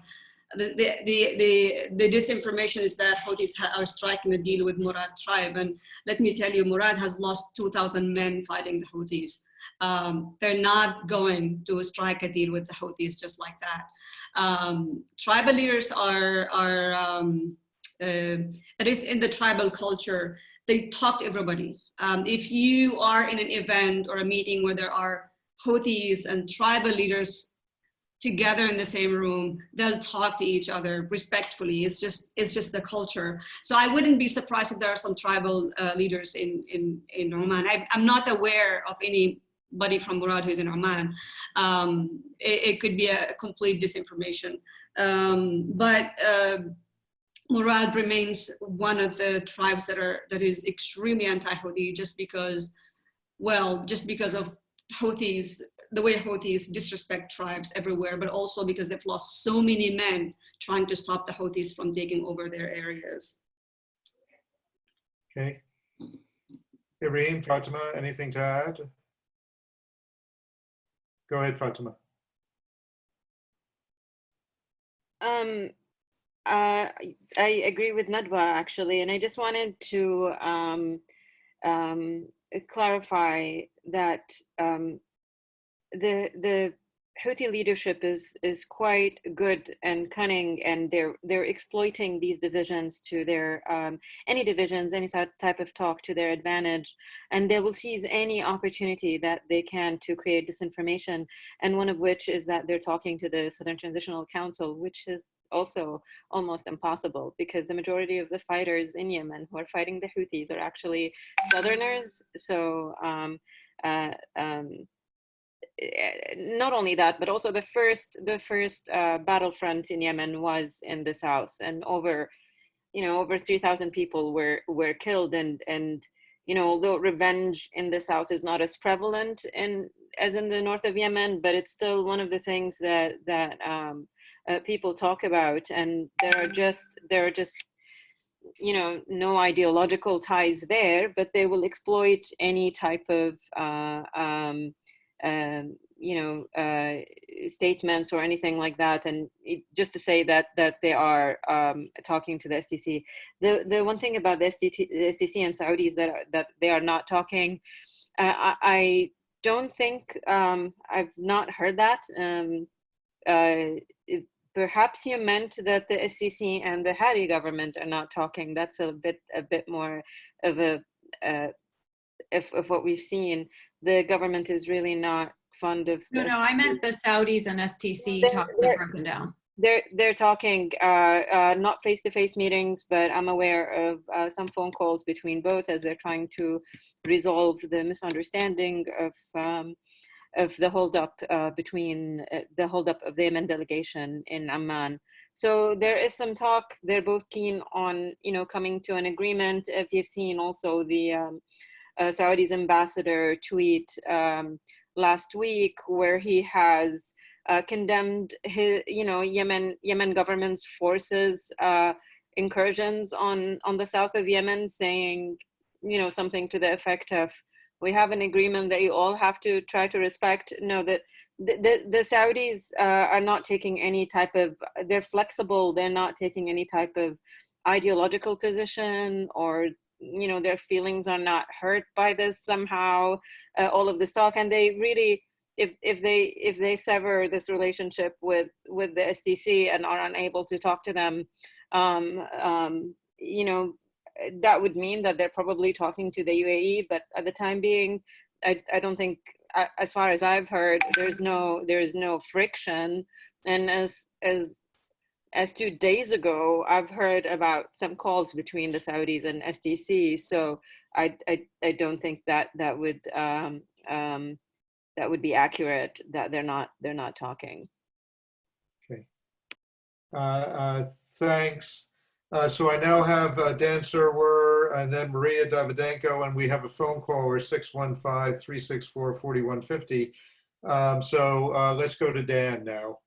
the disinformation is that Houthis are striking a deal with Murad tribe, and let me tell you, Murad has lost 2,000 men fighting the Houthis. They're not going to strike a deal with the Houthis just like that. Tribal leaders it is in the tribal culture, they talk to everybody. If you are in an event or a meeting where there are Houthis and tribal leaders together in the same room, they'll talk to each other respectfully. It's just the culture. So I wouldn't be surprised if there are some tribal leaders in Oman. I'm not aware of anybody from Murad who's in Oman. It could be a complete disinformation. But Murad remains one of the tribes that is extremely anti-Houthi just because of Houthis, the way Houthis disrespect tribes everywhere, but also because they've lost so many men trying to stop the Houthis from taking over their areas. Okay. Ibrahim, Fatima, anything to add? Go ahead, Fatima. I agree with Nadwa actually, and I just wanted to clarify that the Houthi leadership is quite good and cunning, and they're exploiting these divisions to their any divisions, any type of talk to their advantage, and they will seize any opportunity that they can to create disinformation. And one of which is that they're talking to the Southern Transitional Council, which is also almost impossible because the majority of the fighters in Yemen who are fighting the Houthis are actually Southerners. So not only that, but also the first battlefront in Yemen was in the south, and over 3,000 people were killed, and although revenge in the south is not as prevalent as in the north of Yemen, but it's still one of the things that people talk about, and there are just no ideological ties there, but they will exploit any type of statements or anything like that, and just to say that they are talking to the STC. The one thing about the STC and Saudis that they are not talking, I don't think I've not heard that. Perhaps you meant that the STC and the Hadi government are not talking. That's a bit more of of what we've seen. The government is really not fond of. No, I meant the Saudis and STC talks have broken down. They're talking not face-to-face meetings, but I'm aware of some phone calls between both as they're trying to resolve the misunderstanding of the holdup between the holdup of the Yemen delegation in Amman. So there is some talk. They're both keen on coming to an agreement. If you've seen also the Saudi's ambassador tweet last week where he has condemned his Yemen government's forces incursions on the south of Yemen, saying something to the effect of, we have an agreement that you all have to try to respect. No, that the Saudis are not taking any type of, they're flexible, they're not taking any type of ideological position, or their feelings are not hurt by this somehow, all of this talk. And they really, if they sever this relationship with the STC and are unable to talk to them, that would mean that they're probably talking to the UAE, but at the time being, I don't think, as far as I've heard, there's no friction. And as 2 days ago, I've heard about some calls between the Saudis and STC. So I don't think that would be accurate, that they're not talking. Okay. Thanks. So I now have Dan Surwer and then Maria Davidenko, and we have a phone caller, 615-364-4150. So let's go to Dan now.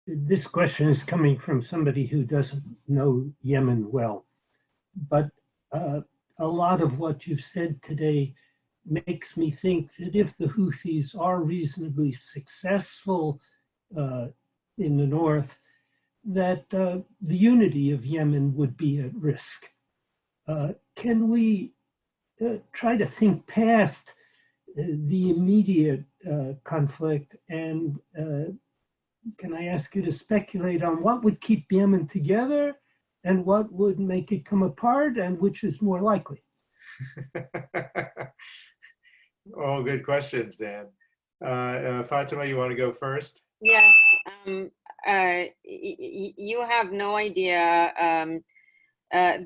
This question is coming from somebody who doesn't know Yemen well, but a lot of what you've said today makes me think that if the Houthis are reasonably successful in the north, that the unity of Yemen would be at risk. Can we try to think past the immediate conflict, and can I ask you to speculate on what would keep Yemen together and what would make it come apart, and which is more likely? All good questions, Dan. Fatima, you want to go first? Yes. You have no idea.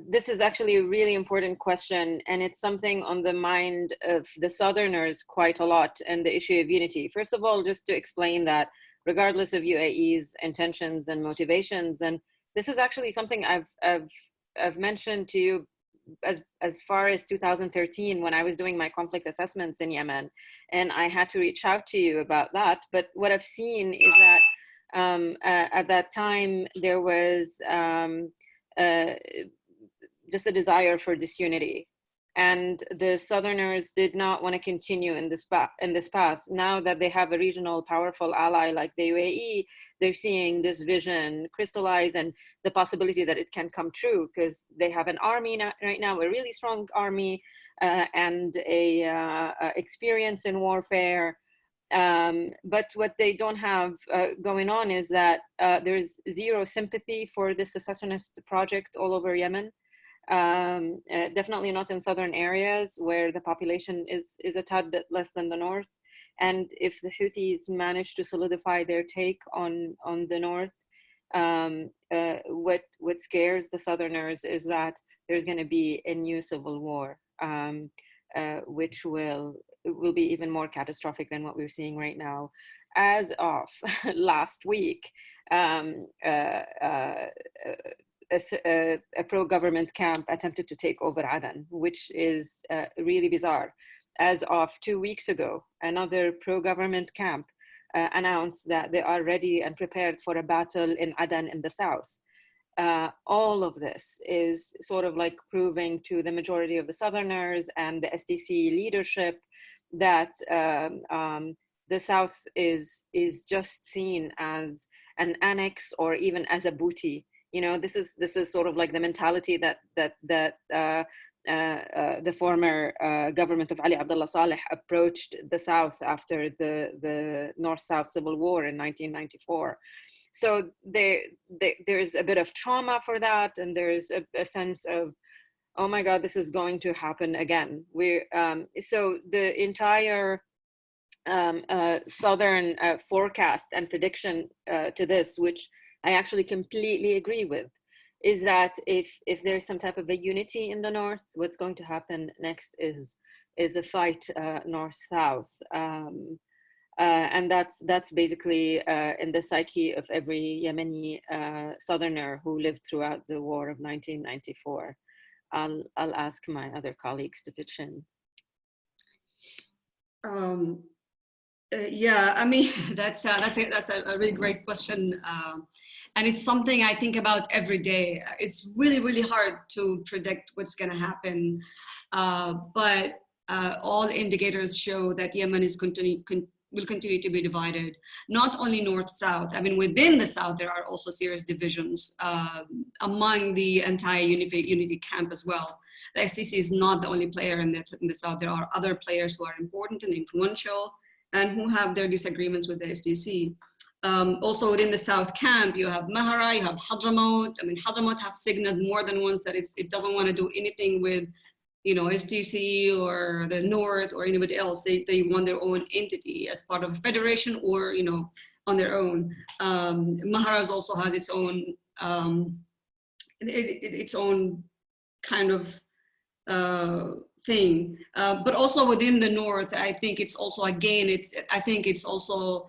This is actually a really important question, and it's something on the mind of the Southerners quite a lot, and the issue of unity. First of all, just to explain that regardless of UAE's intentions and motivations, and this is actually something I've mentioned to you as far as 2013 when I was doing my conflict assessments in Yemen, and I had to reach out to you about that. But what I've seen is that at that time there was just a desire for disunity, And the Southerners did not want to continue in this path. Now that they have a regional powerful ally like the UAE, they're seeing this vision crystallize and the possibility that it can come true, because they have an army right now, a really strong army, and a experience in warfare. But what they don't have going on is that there's zero sympathy for this secessionist project all over Yemen. Definitely not in southern areas where the population is a tad bit less than the north. And if the Houthis manage to solidify their take on the north, what scares the southerners is that there's going to be a new civil war, which will be even more catastrophic than what we're seeing right now. As of last week, a pro-government camp attempted to take over Aden, which is really bizarre. As of 2 weeks ago, another pro-government camp announced that they are ready and prepared for a battle in Aden in the south. All of this is sort of like proving to the majority of the Southerners and the SDC leadership that the South is just seen as an annex or even as a booty. You know, this is sort of like the mentality that the former government of Ali Abdullah Saleh approached the South after the North-South Civil War in 1994. So there's a bit of trauma for that, and there's a sense of, oh my God, this is going to happen again. So the entire Southern forecast and prediction to this, which I actually completely agree with, is that if there's some type of a unity in the North, what's going to happen next is a fight North-South. And that's basically in the psyche of every Yemeni Southerner who lived throughout the war of 1994. I'll ask my other colleagues to pitch in. Yeah, I mean, that's a really great question. And it's something I think about every day. It's really, really hard to predict what's going to happen. But all indicators show that Yemen is will continue to be divided, not only north-south. I mean, within the south, there are also serious divisions among the anti-unity camp as well. The SDC is not the only player in the south. There are other players who are important and influential and who have their disagreements with the SDC. Also within the south camp, you have Mahara, you have Hadramaut. I mean, Hadramaut have signaled more than once that it doesn't want to do anything with, you know, SDC or the North or anybody else. They want their own entity as part of a federation or, you know, on their own. Mahara also has its own its own kind of thing. But also within the North, I think it's also, again, I think it's also,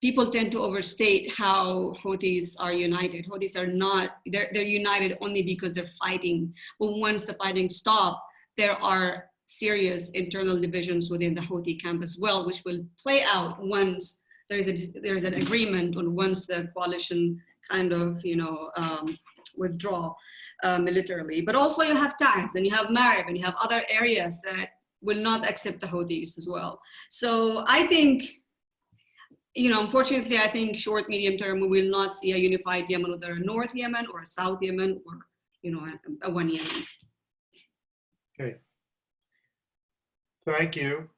people tend to overstate how Houthis are united. Houthis are not, they're united only because they're fighting. But once the fighting stops, there are serious internal divisions within the Houthi camp as well, which will play out once there's an agreement, or once the coalition kind of, you know, withdraw militarily. But also you have Taiz and you have Marib and you have other areas that will not accept the Houthis as well. So I think, you know, unfortunately, I think short, medium term, we will not see a unified Yemen, whether a North Yemen or a South Yemen or, you know, a one Yemen. Okay. Thank you.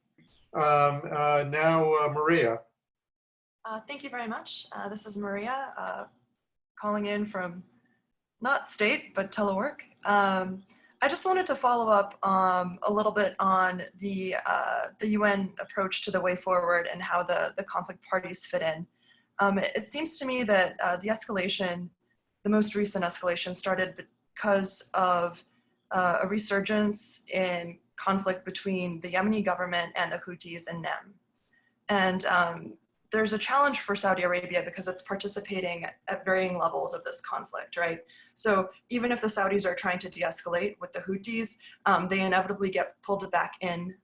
Now, Maria. Thank you very much. This is Maria calling in from not state, but telework. I just wanted to follow up a little bit on the UN approach to the way forward and how the conflict parties fit in. It seems to me that the escalation, the most recent escalation, started because of a resurgence in conflict between the Yemeni government and the Houthis in Yemen. And there's a challenge for Saudi Arabia because it's participating at varying levels of this conflict, right? So even if the Saudis are trying to de-escalate with the Houthis, they inevitably get pulled back in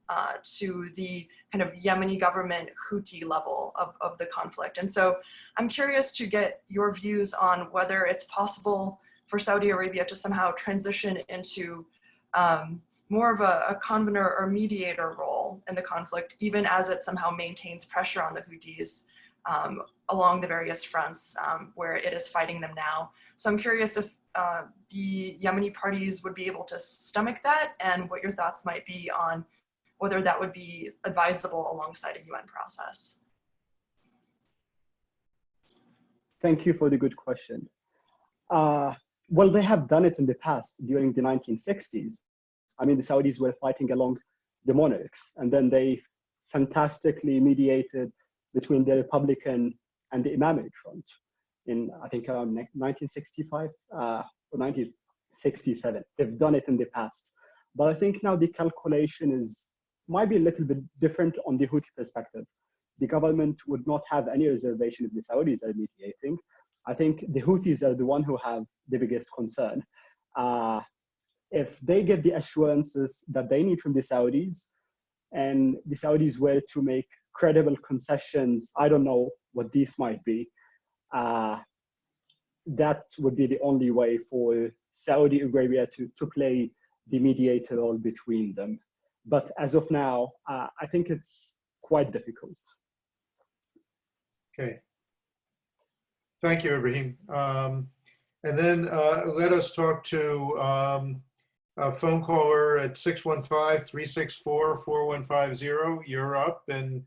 to the kind of Yemeni government Houthi level of the conflict. And so I'm curious to get your views on whether it's possible for Saudi Arabia to somehow transition into more of a convener or mediator role in the conflict, even as it somehow maintains pressure on the Houthis along the various fronts where it is fighting them now. So I'm curious if the Yemeni parties would be able to stomach that, and what your thoughts might be on whether that would be advisable alongside a UN process. Thank you for the good question. Well, they have done it in the past during the 1960s. I mean, the Saudis were fighting along the monarchs, and then they fantastically mediated between the Republican and the Imamate front in, I think, around 1965 or 1967. They've done it in the past. But I think now the calculation might be a little bit different on the Houthi perspective. The government would not have any reservation if the Saudis are mediating. I think the Houthis are the one who have the biggest concern. If they get the assurances that they need from the Saudis, and the Saudis were to make credible concessions, I don't know what these might be, that would be the only way for Saudi Arabia to play the mediator role between them. But as of now, I think it's quite difficult. Okay. Thank you, Ibrahim. And then let us talk to a phone caller at 615-364-4150. You're up, and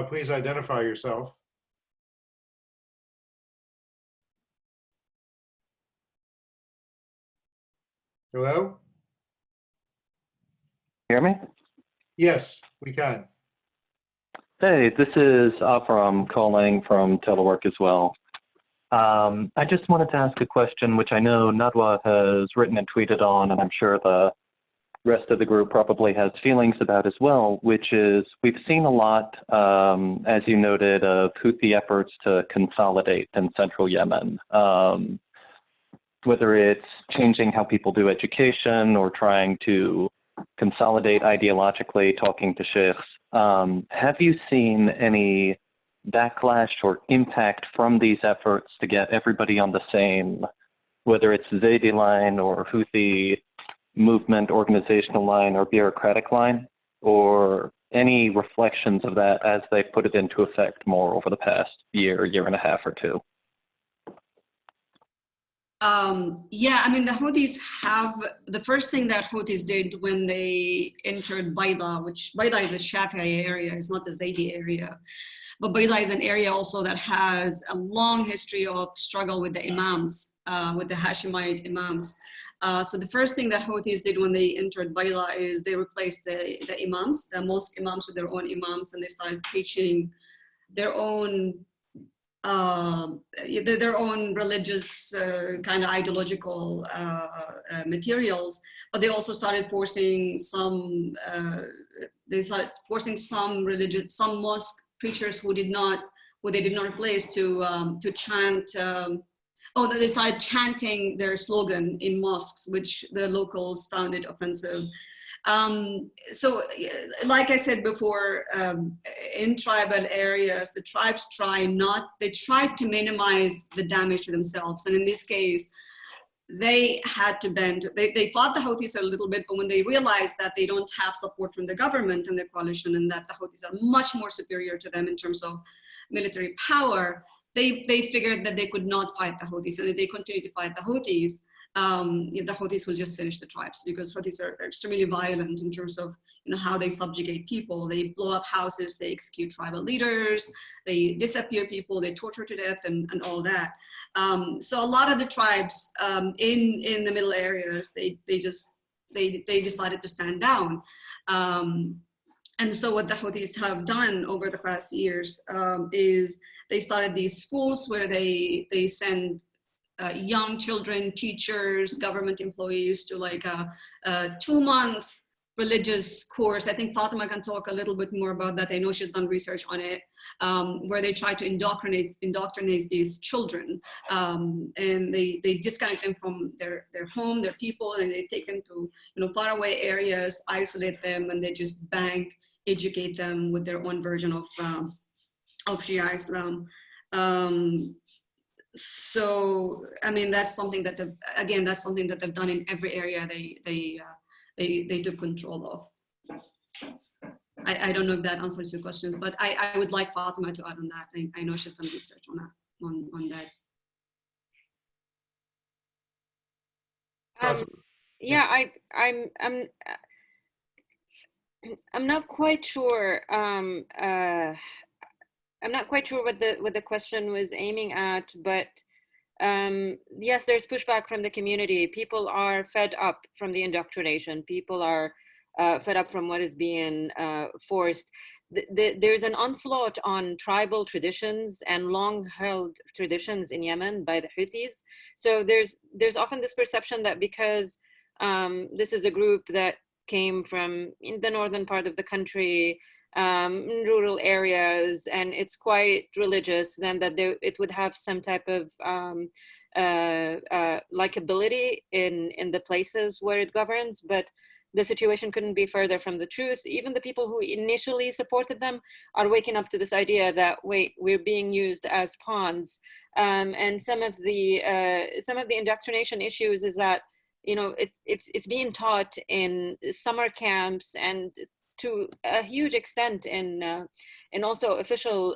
please identify yourself. Hello? Hear me? Yes, we can. Hey, this is Avram calling from Telework as well. I just wanted to ask a question, which I know Nadwa has written and tweeted on, and I'm sure the rest of the group probably has feelings about as well, which is we've seen a lot, as you noted, of Houthi efforts to consolidate in central Yemen. Whether it's changing how people do education or trying to consolidate ideologically, talking to sheikhs. Have you seen any backlash or impact from these efforts to get everybody on the same, whether it's Zaidi line or Houthi movement, organizational line or bureaucratic line, or any reflections of that as they put it into effect more over the past year and a half or two? Yeah, I mean, the Houthis the first thing that Houthis did when they entered Baida, which Baida is a Shafi'i area, it's not the Zaidi area. But Baida is an area also that has a long history of struggle with the imams, with the Hashemite imams. So the first thing that Houthis did when they entered Baida is they replaced the imams, the mosque imams with their own imams, and they started preaching their own religious kind of ideological materials, but they also started forcing some mosque preachers who they did not replace to chant. They started chanting their slogan in mosques, which the locals found it offensive. So like I said before, in tribal areas, the tribes try to minimize the damage to themselves. And in this case, they had to bend. They fought the Houthis a little bit, but when they realized that they don't have support from the government and the coalition, and that the Houthis are much more superior to them in terms of military power, they figured that they could not fight the Houthis, and if they continue to fight the Houthis, the Houthis will just finish the tribes, because Houthis are extremely violent in terms of how they subjugate people. They blow up houses, they execute tribal leaders, they disappear people, they torture to death, and all that. So a lot of the tribes in the middle areas, they decided to stand down. And so what the Houthis have done over the past years is they started these schools where they send young children, teachers, government employees to like a 2-month religious course. I think Fatima can talk a little bit more about that. I know she's done research on it, where they try to indoctrinate these children, and they disconnect them from their home, their people, and they take them to faraway areas, isolate them, and they just educate them with their own version of Shia Islam. So, I mean, that's something that, that's something that they've done in every area they took control of. I don't know if that answers your question, but I would like Fatima to add on that. I know she's done research on that, on that. Yeah, I'm not quite sure. I'm not quite sure what the question was aiming at, but yes, there's pushback from the community. People are fed up from the indoctrination. People are fed up from what is being forced. There's an onslaught on tribal traditions and long-held traditions in Yemen by the Houthis. So there's often this perception that because this is a group that came from in the northern part of the country, in rural areas, and it's quite religious, then that it would have some type of likability in the places where it governs. But the situation couldn't be further from the truth. Even the people who initially supported them are waking up to this idea that, wait, we're being used as pawns. And some of the indoctrination issues is that, you know, it's being taught in summer camps and to a huge extent in also official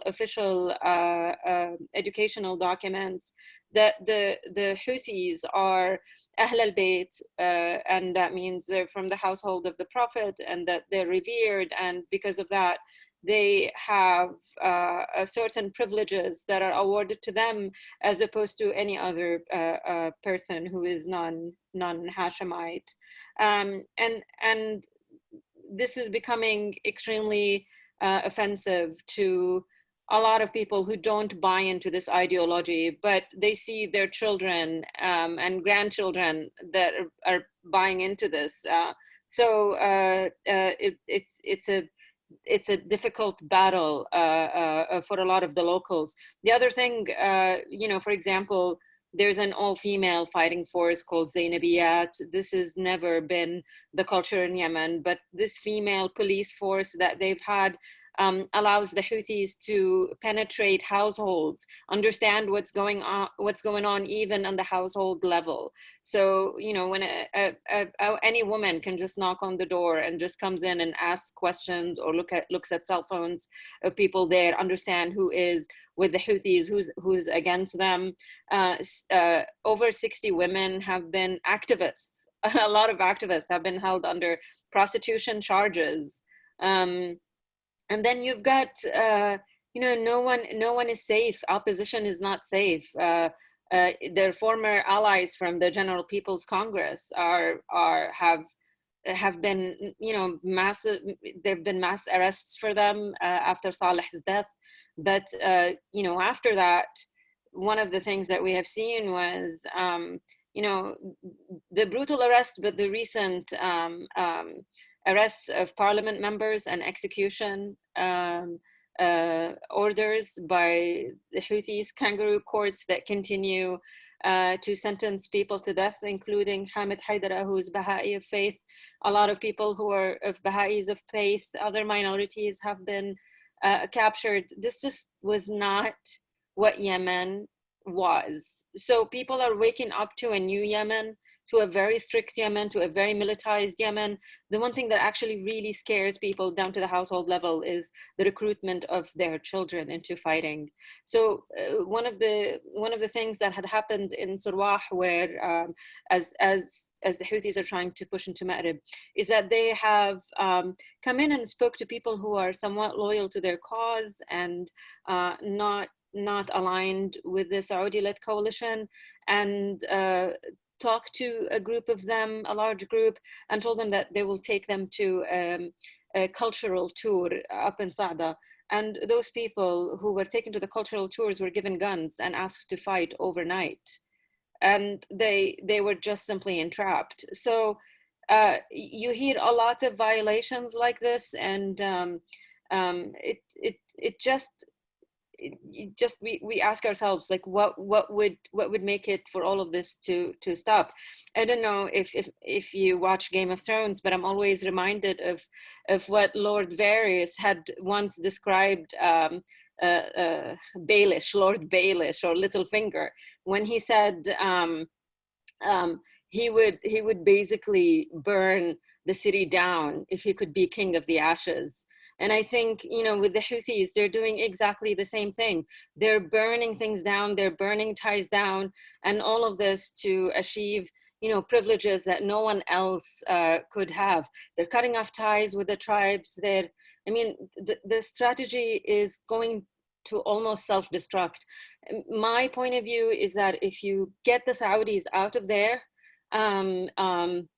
educational documents, that the Houthis are Ahl al-Bayt, and that means they're from the household of the Prophet, and that they're revered, and because of that they have certain privileges that are awarded to them as opposed to any other person who is non-Hashemite, and this is becoming extremely offensive to a lot of people who don't buy into this ideology, but they see their children and grandchildren that are buying into this. So it's a difficult battle for a lot of the locals. The other thing, you know, for example, there's an all-female fighting force called Zainabiyat. This has never been the culture in Yemen, but this female police force that they've had allows the Houthis to penetrate households, understand what's going on even on the household level. So, you know, when any woman can just knock on the door and just comes in and asks questions or looks at cell phones of people there, understand who is with the Houthis, who's against them. Over 60 women have been activists. A lot of activists have been held under prostitution charges. And then you've got, you know, no one is safe. Opposition is not safe. Their former allies from the General People's Congress have been, you know, there've been mass arrests for them after Saleh's death. But you know, after that, one of the things that we have seen was, you know, the brutal arrest, but the recent arrests of parliament members and execution orders by the Houthis, kangaroo courts that continue to sentence people to death, including Hamid Haidara, who is Baha'i of faith. A lot of people who are of Baha'is of faith, other minorities have been captured. This just was not what Yemen was. So people are waking up to a new Yemen, to a very strict Yemen, to a very militarized Yemen. The one thing that actually really scares people down to the household level is the recruitment of their children into fighting. So one of the things that had happened in Sarwah, where as the Houthis are trying to push into Ma'rib, is that they have come in and spoke to people who are somewhat loyal to their cause and not aligned with the Saudi-led coalition, and talked to a group of them, a large group, and told them that they will take them to a cultural tour up in Saada. And those people who were taken to the cultural tours were given guns and asked to fight overnight. And they were just simply entrapped. So you hear a lot of violations like this, and we ask ourselves, like, what would make it for all of this to stop? I don't know if you watch Game of Thrones, but I'm always reminded of what Lord Varys had once described Baelish, Lord Baelish, or Littlefinger, when he said he would basically burn the city down if he could be king of the ashes. And I think, you know, with the Houthis, they're doing exactly the same thing. They're burning things down, they're burning ties down, and all of this to achieve, you know, privileges that no one else could have. They're cutting off ties with the tribes. I mean, the strategy is going to almost self-destruct. My point of view is that if you get the Saudis out of there,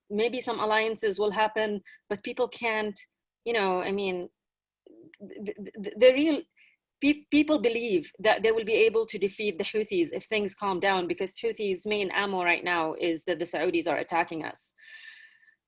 maybe some alliances will happen, but people can't, you know, I mean, the real people believe that they will be able to defeat the Houthis if things calm down, because Houthis' main ammo right now is that the Saudis are attacking us.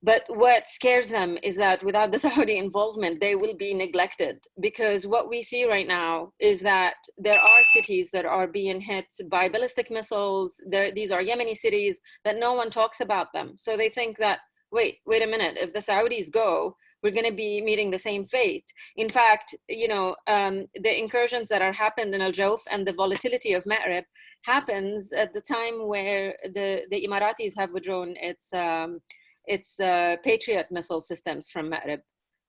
But what scares them is that without the Saudi involvement, they will be neglected, because what we see right now is that there are cities that are being hit by ballistic missiles. These are Yemeni cities that no one talks about them. So they think that, wait a minute, if the Saudis go, we're going to be meeting the same fate. In fact, you know, the incursions that are happened in Al Jawf and the volatility of Ma'rib happens at the time where the Emiratis have withdrawn its Patriot missile systems from Ma'rib.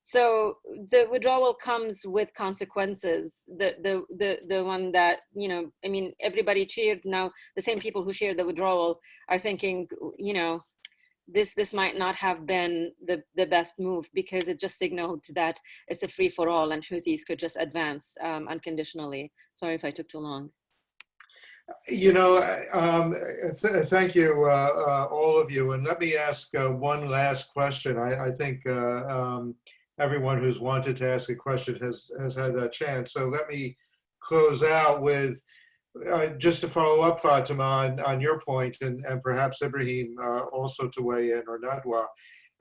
So the withdrawal comes with consequences. The one that, you know, I mean, everybody cheered. Now the same people who cheered the withdrawal are thinking, you know, this might not have been the best move, because it just signaled that it's a free for all and Houthis could just advance unconditionally. Sorry if I took too long. You know, thank you, all of you. And let me ask one last question. I think everyone who's wanted to ask a question has had that chance. So let me close out with just to follow up, Fatima, on your point, and perhaps Ibrahim also to weigh in, or Nadwa,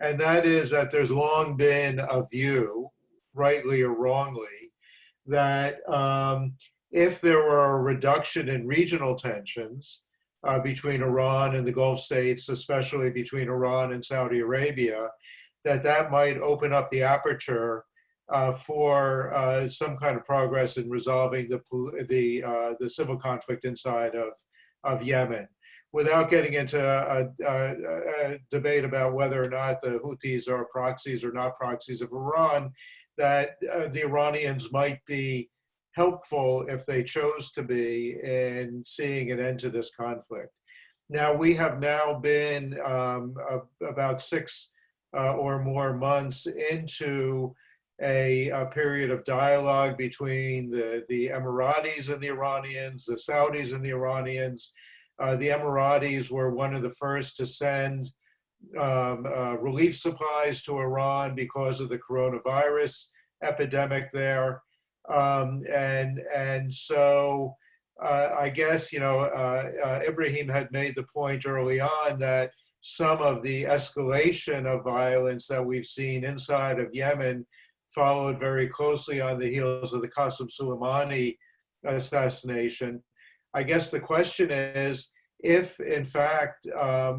and that is that there's long been a view, rightly or wrongly, that if there were a reduction in regional tensions between Iran and the Gulf states, especially between Iran and Saudi Arabia, that might open up the aperture for some kind of progress in resolving the civil conflict inside of Yemen, without getting into a debate about whether or not the Houthis are proxies or not proxies of Iran, that the Iranians might be helpful if they chose to be in seeing an end to this conflict. Now, we have now been about 6 or more months into a period of dialogue between the Emiratis and the Iranians, the Saudis and the Iranians. The Emiratis were one of the first to send relief supplies to Iran because of the coronavirus epidemic there. And so I guess, you know, Ibrahim had made the point early on that some of the escalation of violence that we've seen inside of Yemen followed very closely on the heels of the Qasem Soleimani assassination. I guess the question is, if in fact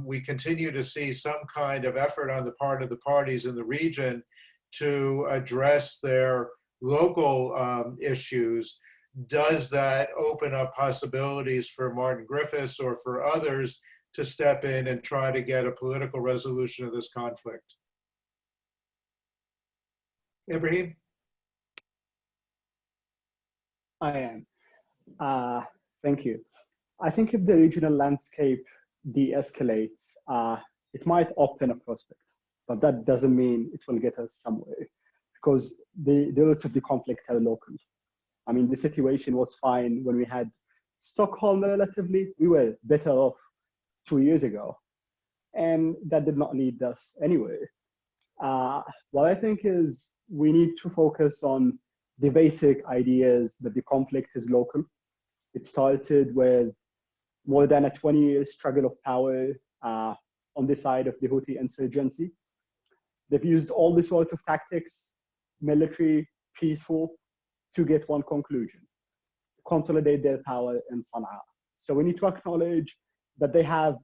we continue to see some kind of effort on the part of the parties in the region to address their local issues, does that open up possibilities for Martin Griffiths or for others to step in and try to get a political resolution of this conflict? Ibrahim? I am. Thank you. I think if the regional landscape de-escalates, it might open a prospect, but that doesn't mean it will get us somewhere, because the roots of the conflict are local. I mean, the situation was fine when we had Stockholm relatively. We were better off 2 years ago, and that did not lead us anywhere. What I think is we need to focus on the basic ideas that the conflict is local. It started with more than a 20-year struggle of power on the side of the Houthi insurgency. They've used all the sort of tactics, military, peaceful, to get one conclusion: consolidate their power in Sana'a. So we need to acknowledge that they have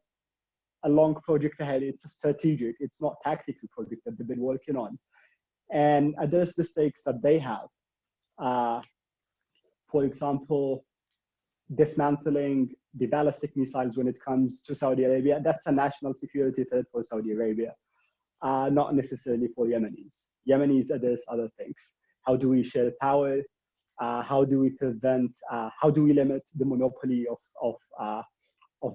a long project ahead. It's a strategic, it's not tactical project that they've been working on, and address the stakes that they have. for example, dismantling the ballistic missiles when it comes to Saudi Arabia, that's a national security threat for Saudi Arabia, not necessarily for Yemenis. Yemenis address other things. How do we share power? How do we prevent, how do we limit the monopoly of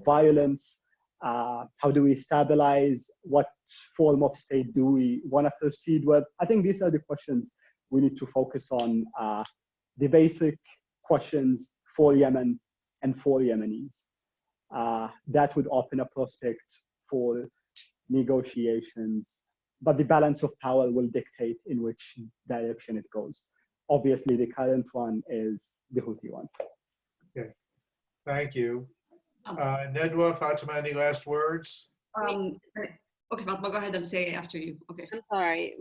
violence? How do we stabilize? What form of state do we want to proceed with? I think these are the questions we need to focus on, the basic questions for Yemen and for Yemenis. That would open a prospect for negotiations, but the balance of power will dictate in which direction it goes. Obviously, the current one is the Houthi one. Okay, thank you. Nadwa, Fatima, any last words? Okay, Fatima, go ahead and say after you. Okay. I'm sorry.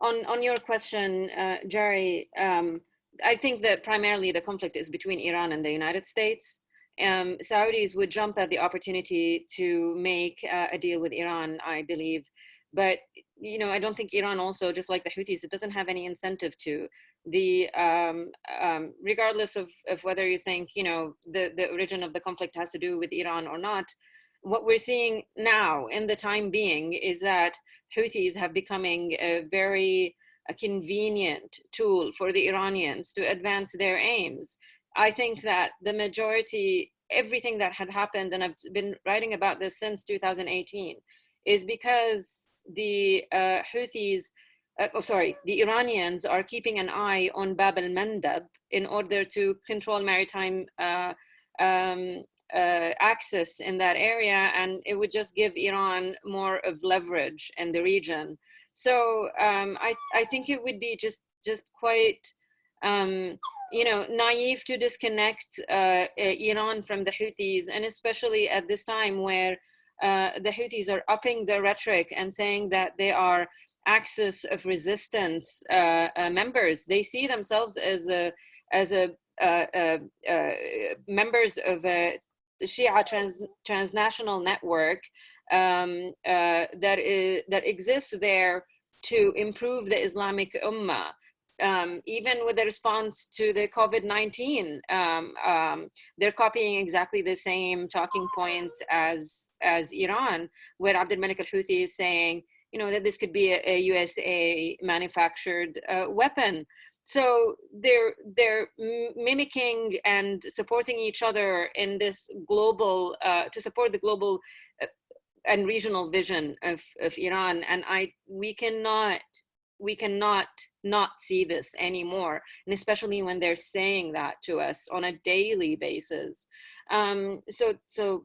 On your question, Jerry, I think that primarily the conflict is between Iran and the United States. Saudis would jump at the opportunity to make a deal with Iran, I believe. But, you know, I don't think Iran also, just like the Houthis, it doesn't have any incentive to. Regardless of whether you think, you know, the origin of the conflict has to do with Iran or not, what we're seeing now in the time being is that Houthis have becoming a very convenient tool for the Iranians to advance their aims. I think that the majority, everything that had happened, and I've been writing about this since 2018, is because the Houthis, the Iranians are keeping an eye on Bab al-Mandab in order to control maritime access in that area, and it would just give Iran more of leverage in the region. So I think it would be just quite you know, naive to disconnect Iran from the Houthis, and especially at this time where the Houthis are upping their rhetoric and saying that they are axis of resistance members. They see themselves as members of a Shia transnational network that exists there to improve the Islamic Ummah. Even with the response to the COVID-19, they're copying exactly the same talking points as Iran, where Abd al-Malik al-Houthi is saying, you know, that this could be a USA manufactured weapon. So they're mimicking and supporting each other in this global, to support the global and regional vision of Iran. And we cannot not see this anymore, and especially when they're saying that to us on a daily basis. So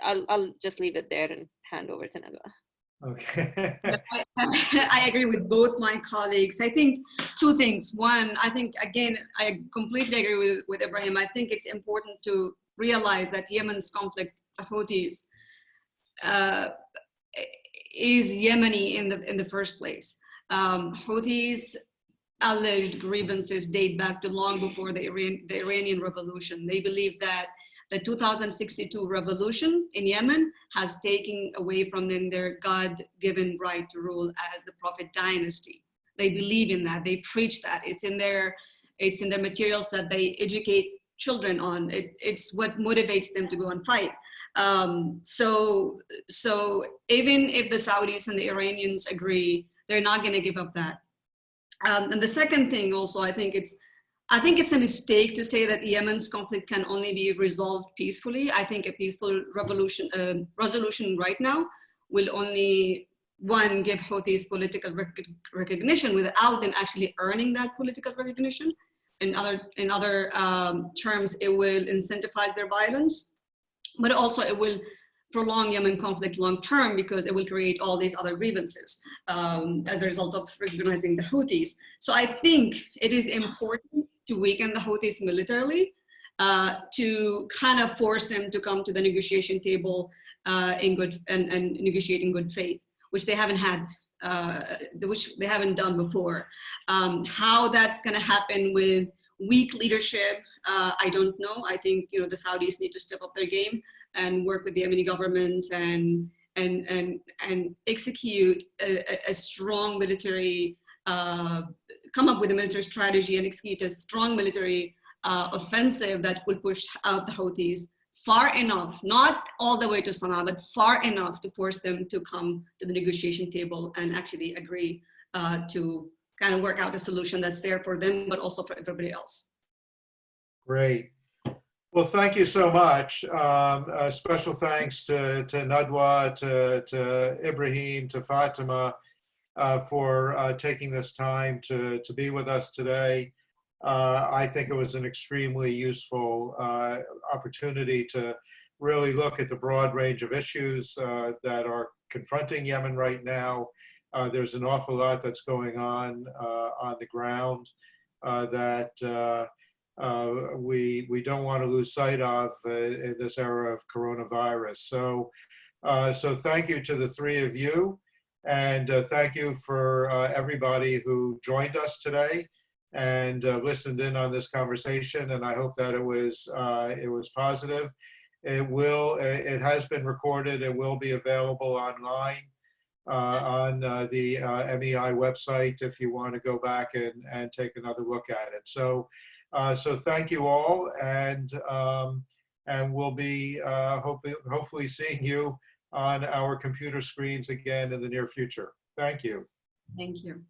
I'll just leave it there and hand over to Nadwa. Okay. I agree with both my colleagues. I think two things. One, I think, again, I completely agree with Ibrahim. I think it's important to realize that Yemen's conflict, the Houthis, is Yemeni in the first place. Houthis' alleged grievances date back to long before the Iranian Revolution. They believe that the 2062 revolution in Yemen has taken away from them their God-given right to rule as the Prophet dynasty. They believe in that. They preach that. It's in their materials that they educate children on. It's what motivates them to go and fight. So even if the Saudis and the Iranians agree, they're not going to give up that. And the second thing also, I think it's a mistake to say that Yemen's conflict can only be resolved peacefully. I think a peaceful resolution right now will only, one, give Houthis political recognition without them actually earning that political recognition. In other terms, it will incentivize their violence, but also it will prolong Yemen conflict long term because it will create all these other grievances as a result of recognizing the Houthis. So I think it is important to weaken the Houthis militarily, to kind of force them to come to the negotiation table and negotiate in good faith, which they haven't done before. How that's going to happen with weak leadership, I don't know. I think, you know, the Saudis need to step up their game and work with the Yemeni government and execute a strong military come up with a military strategy and execute a strong military offensive that will push out the Houthis far enough, not all the way to Sana'a, but far enough to force them to come to the negotiation table and actually agree to kind of work out a solution that's fair for them, but also for everybody else. Great. Well, thank you so much. Special thanks to Nadwa, to Ibrahim, to Fatima for taking this time to be with us today. I think it was an extremely useful opportunity to really look at the broad range of issues that are confronting Yemen right now. There's an awful lot that's going on the ground that we don't want to lose sight of in this era of coronavirus. So thank you to the three of you, and thank you for everybody who joined us today and listened in on this conversation. And I hope that it was positive. It has been recorded. It will be available online on the MEI website if you want to go back and take another look at it. So thank you all, and we'll be hopefully seeing you on our computer screens again in the near future. Thank you. Thank you.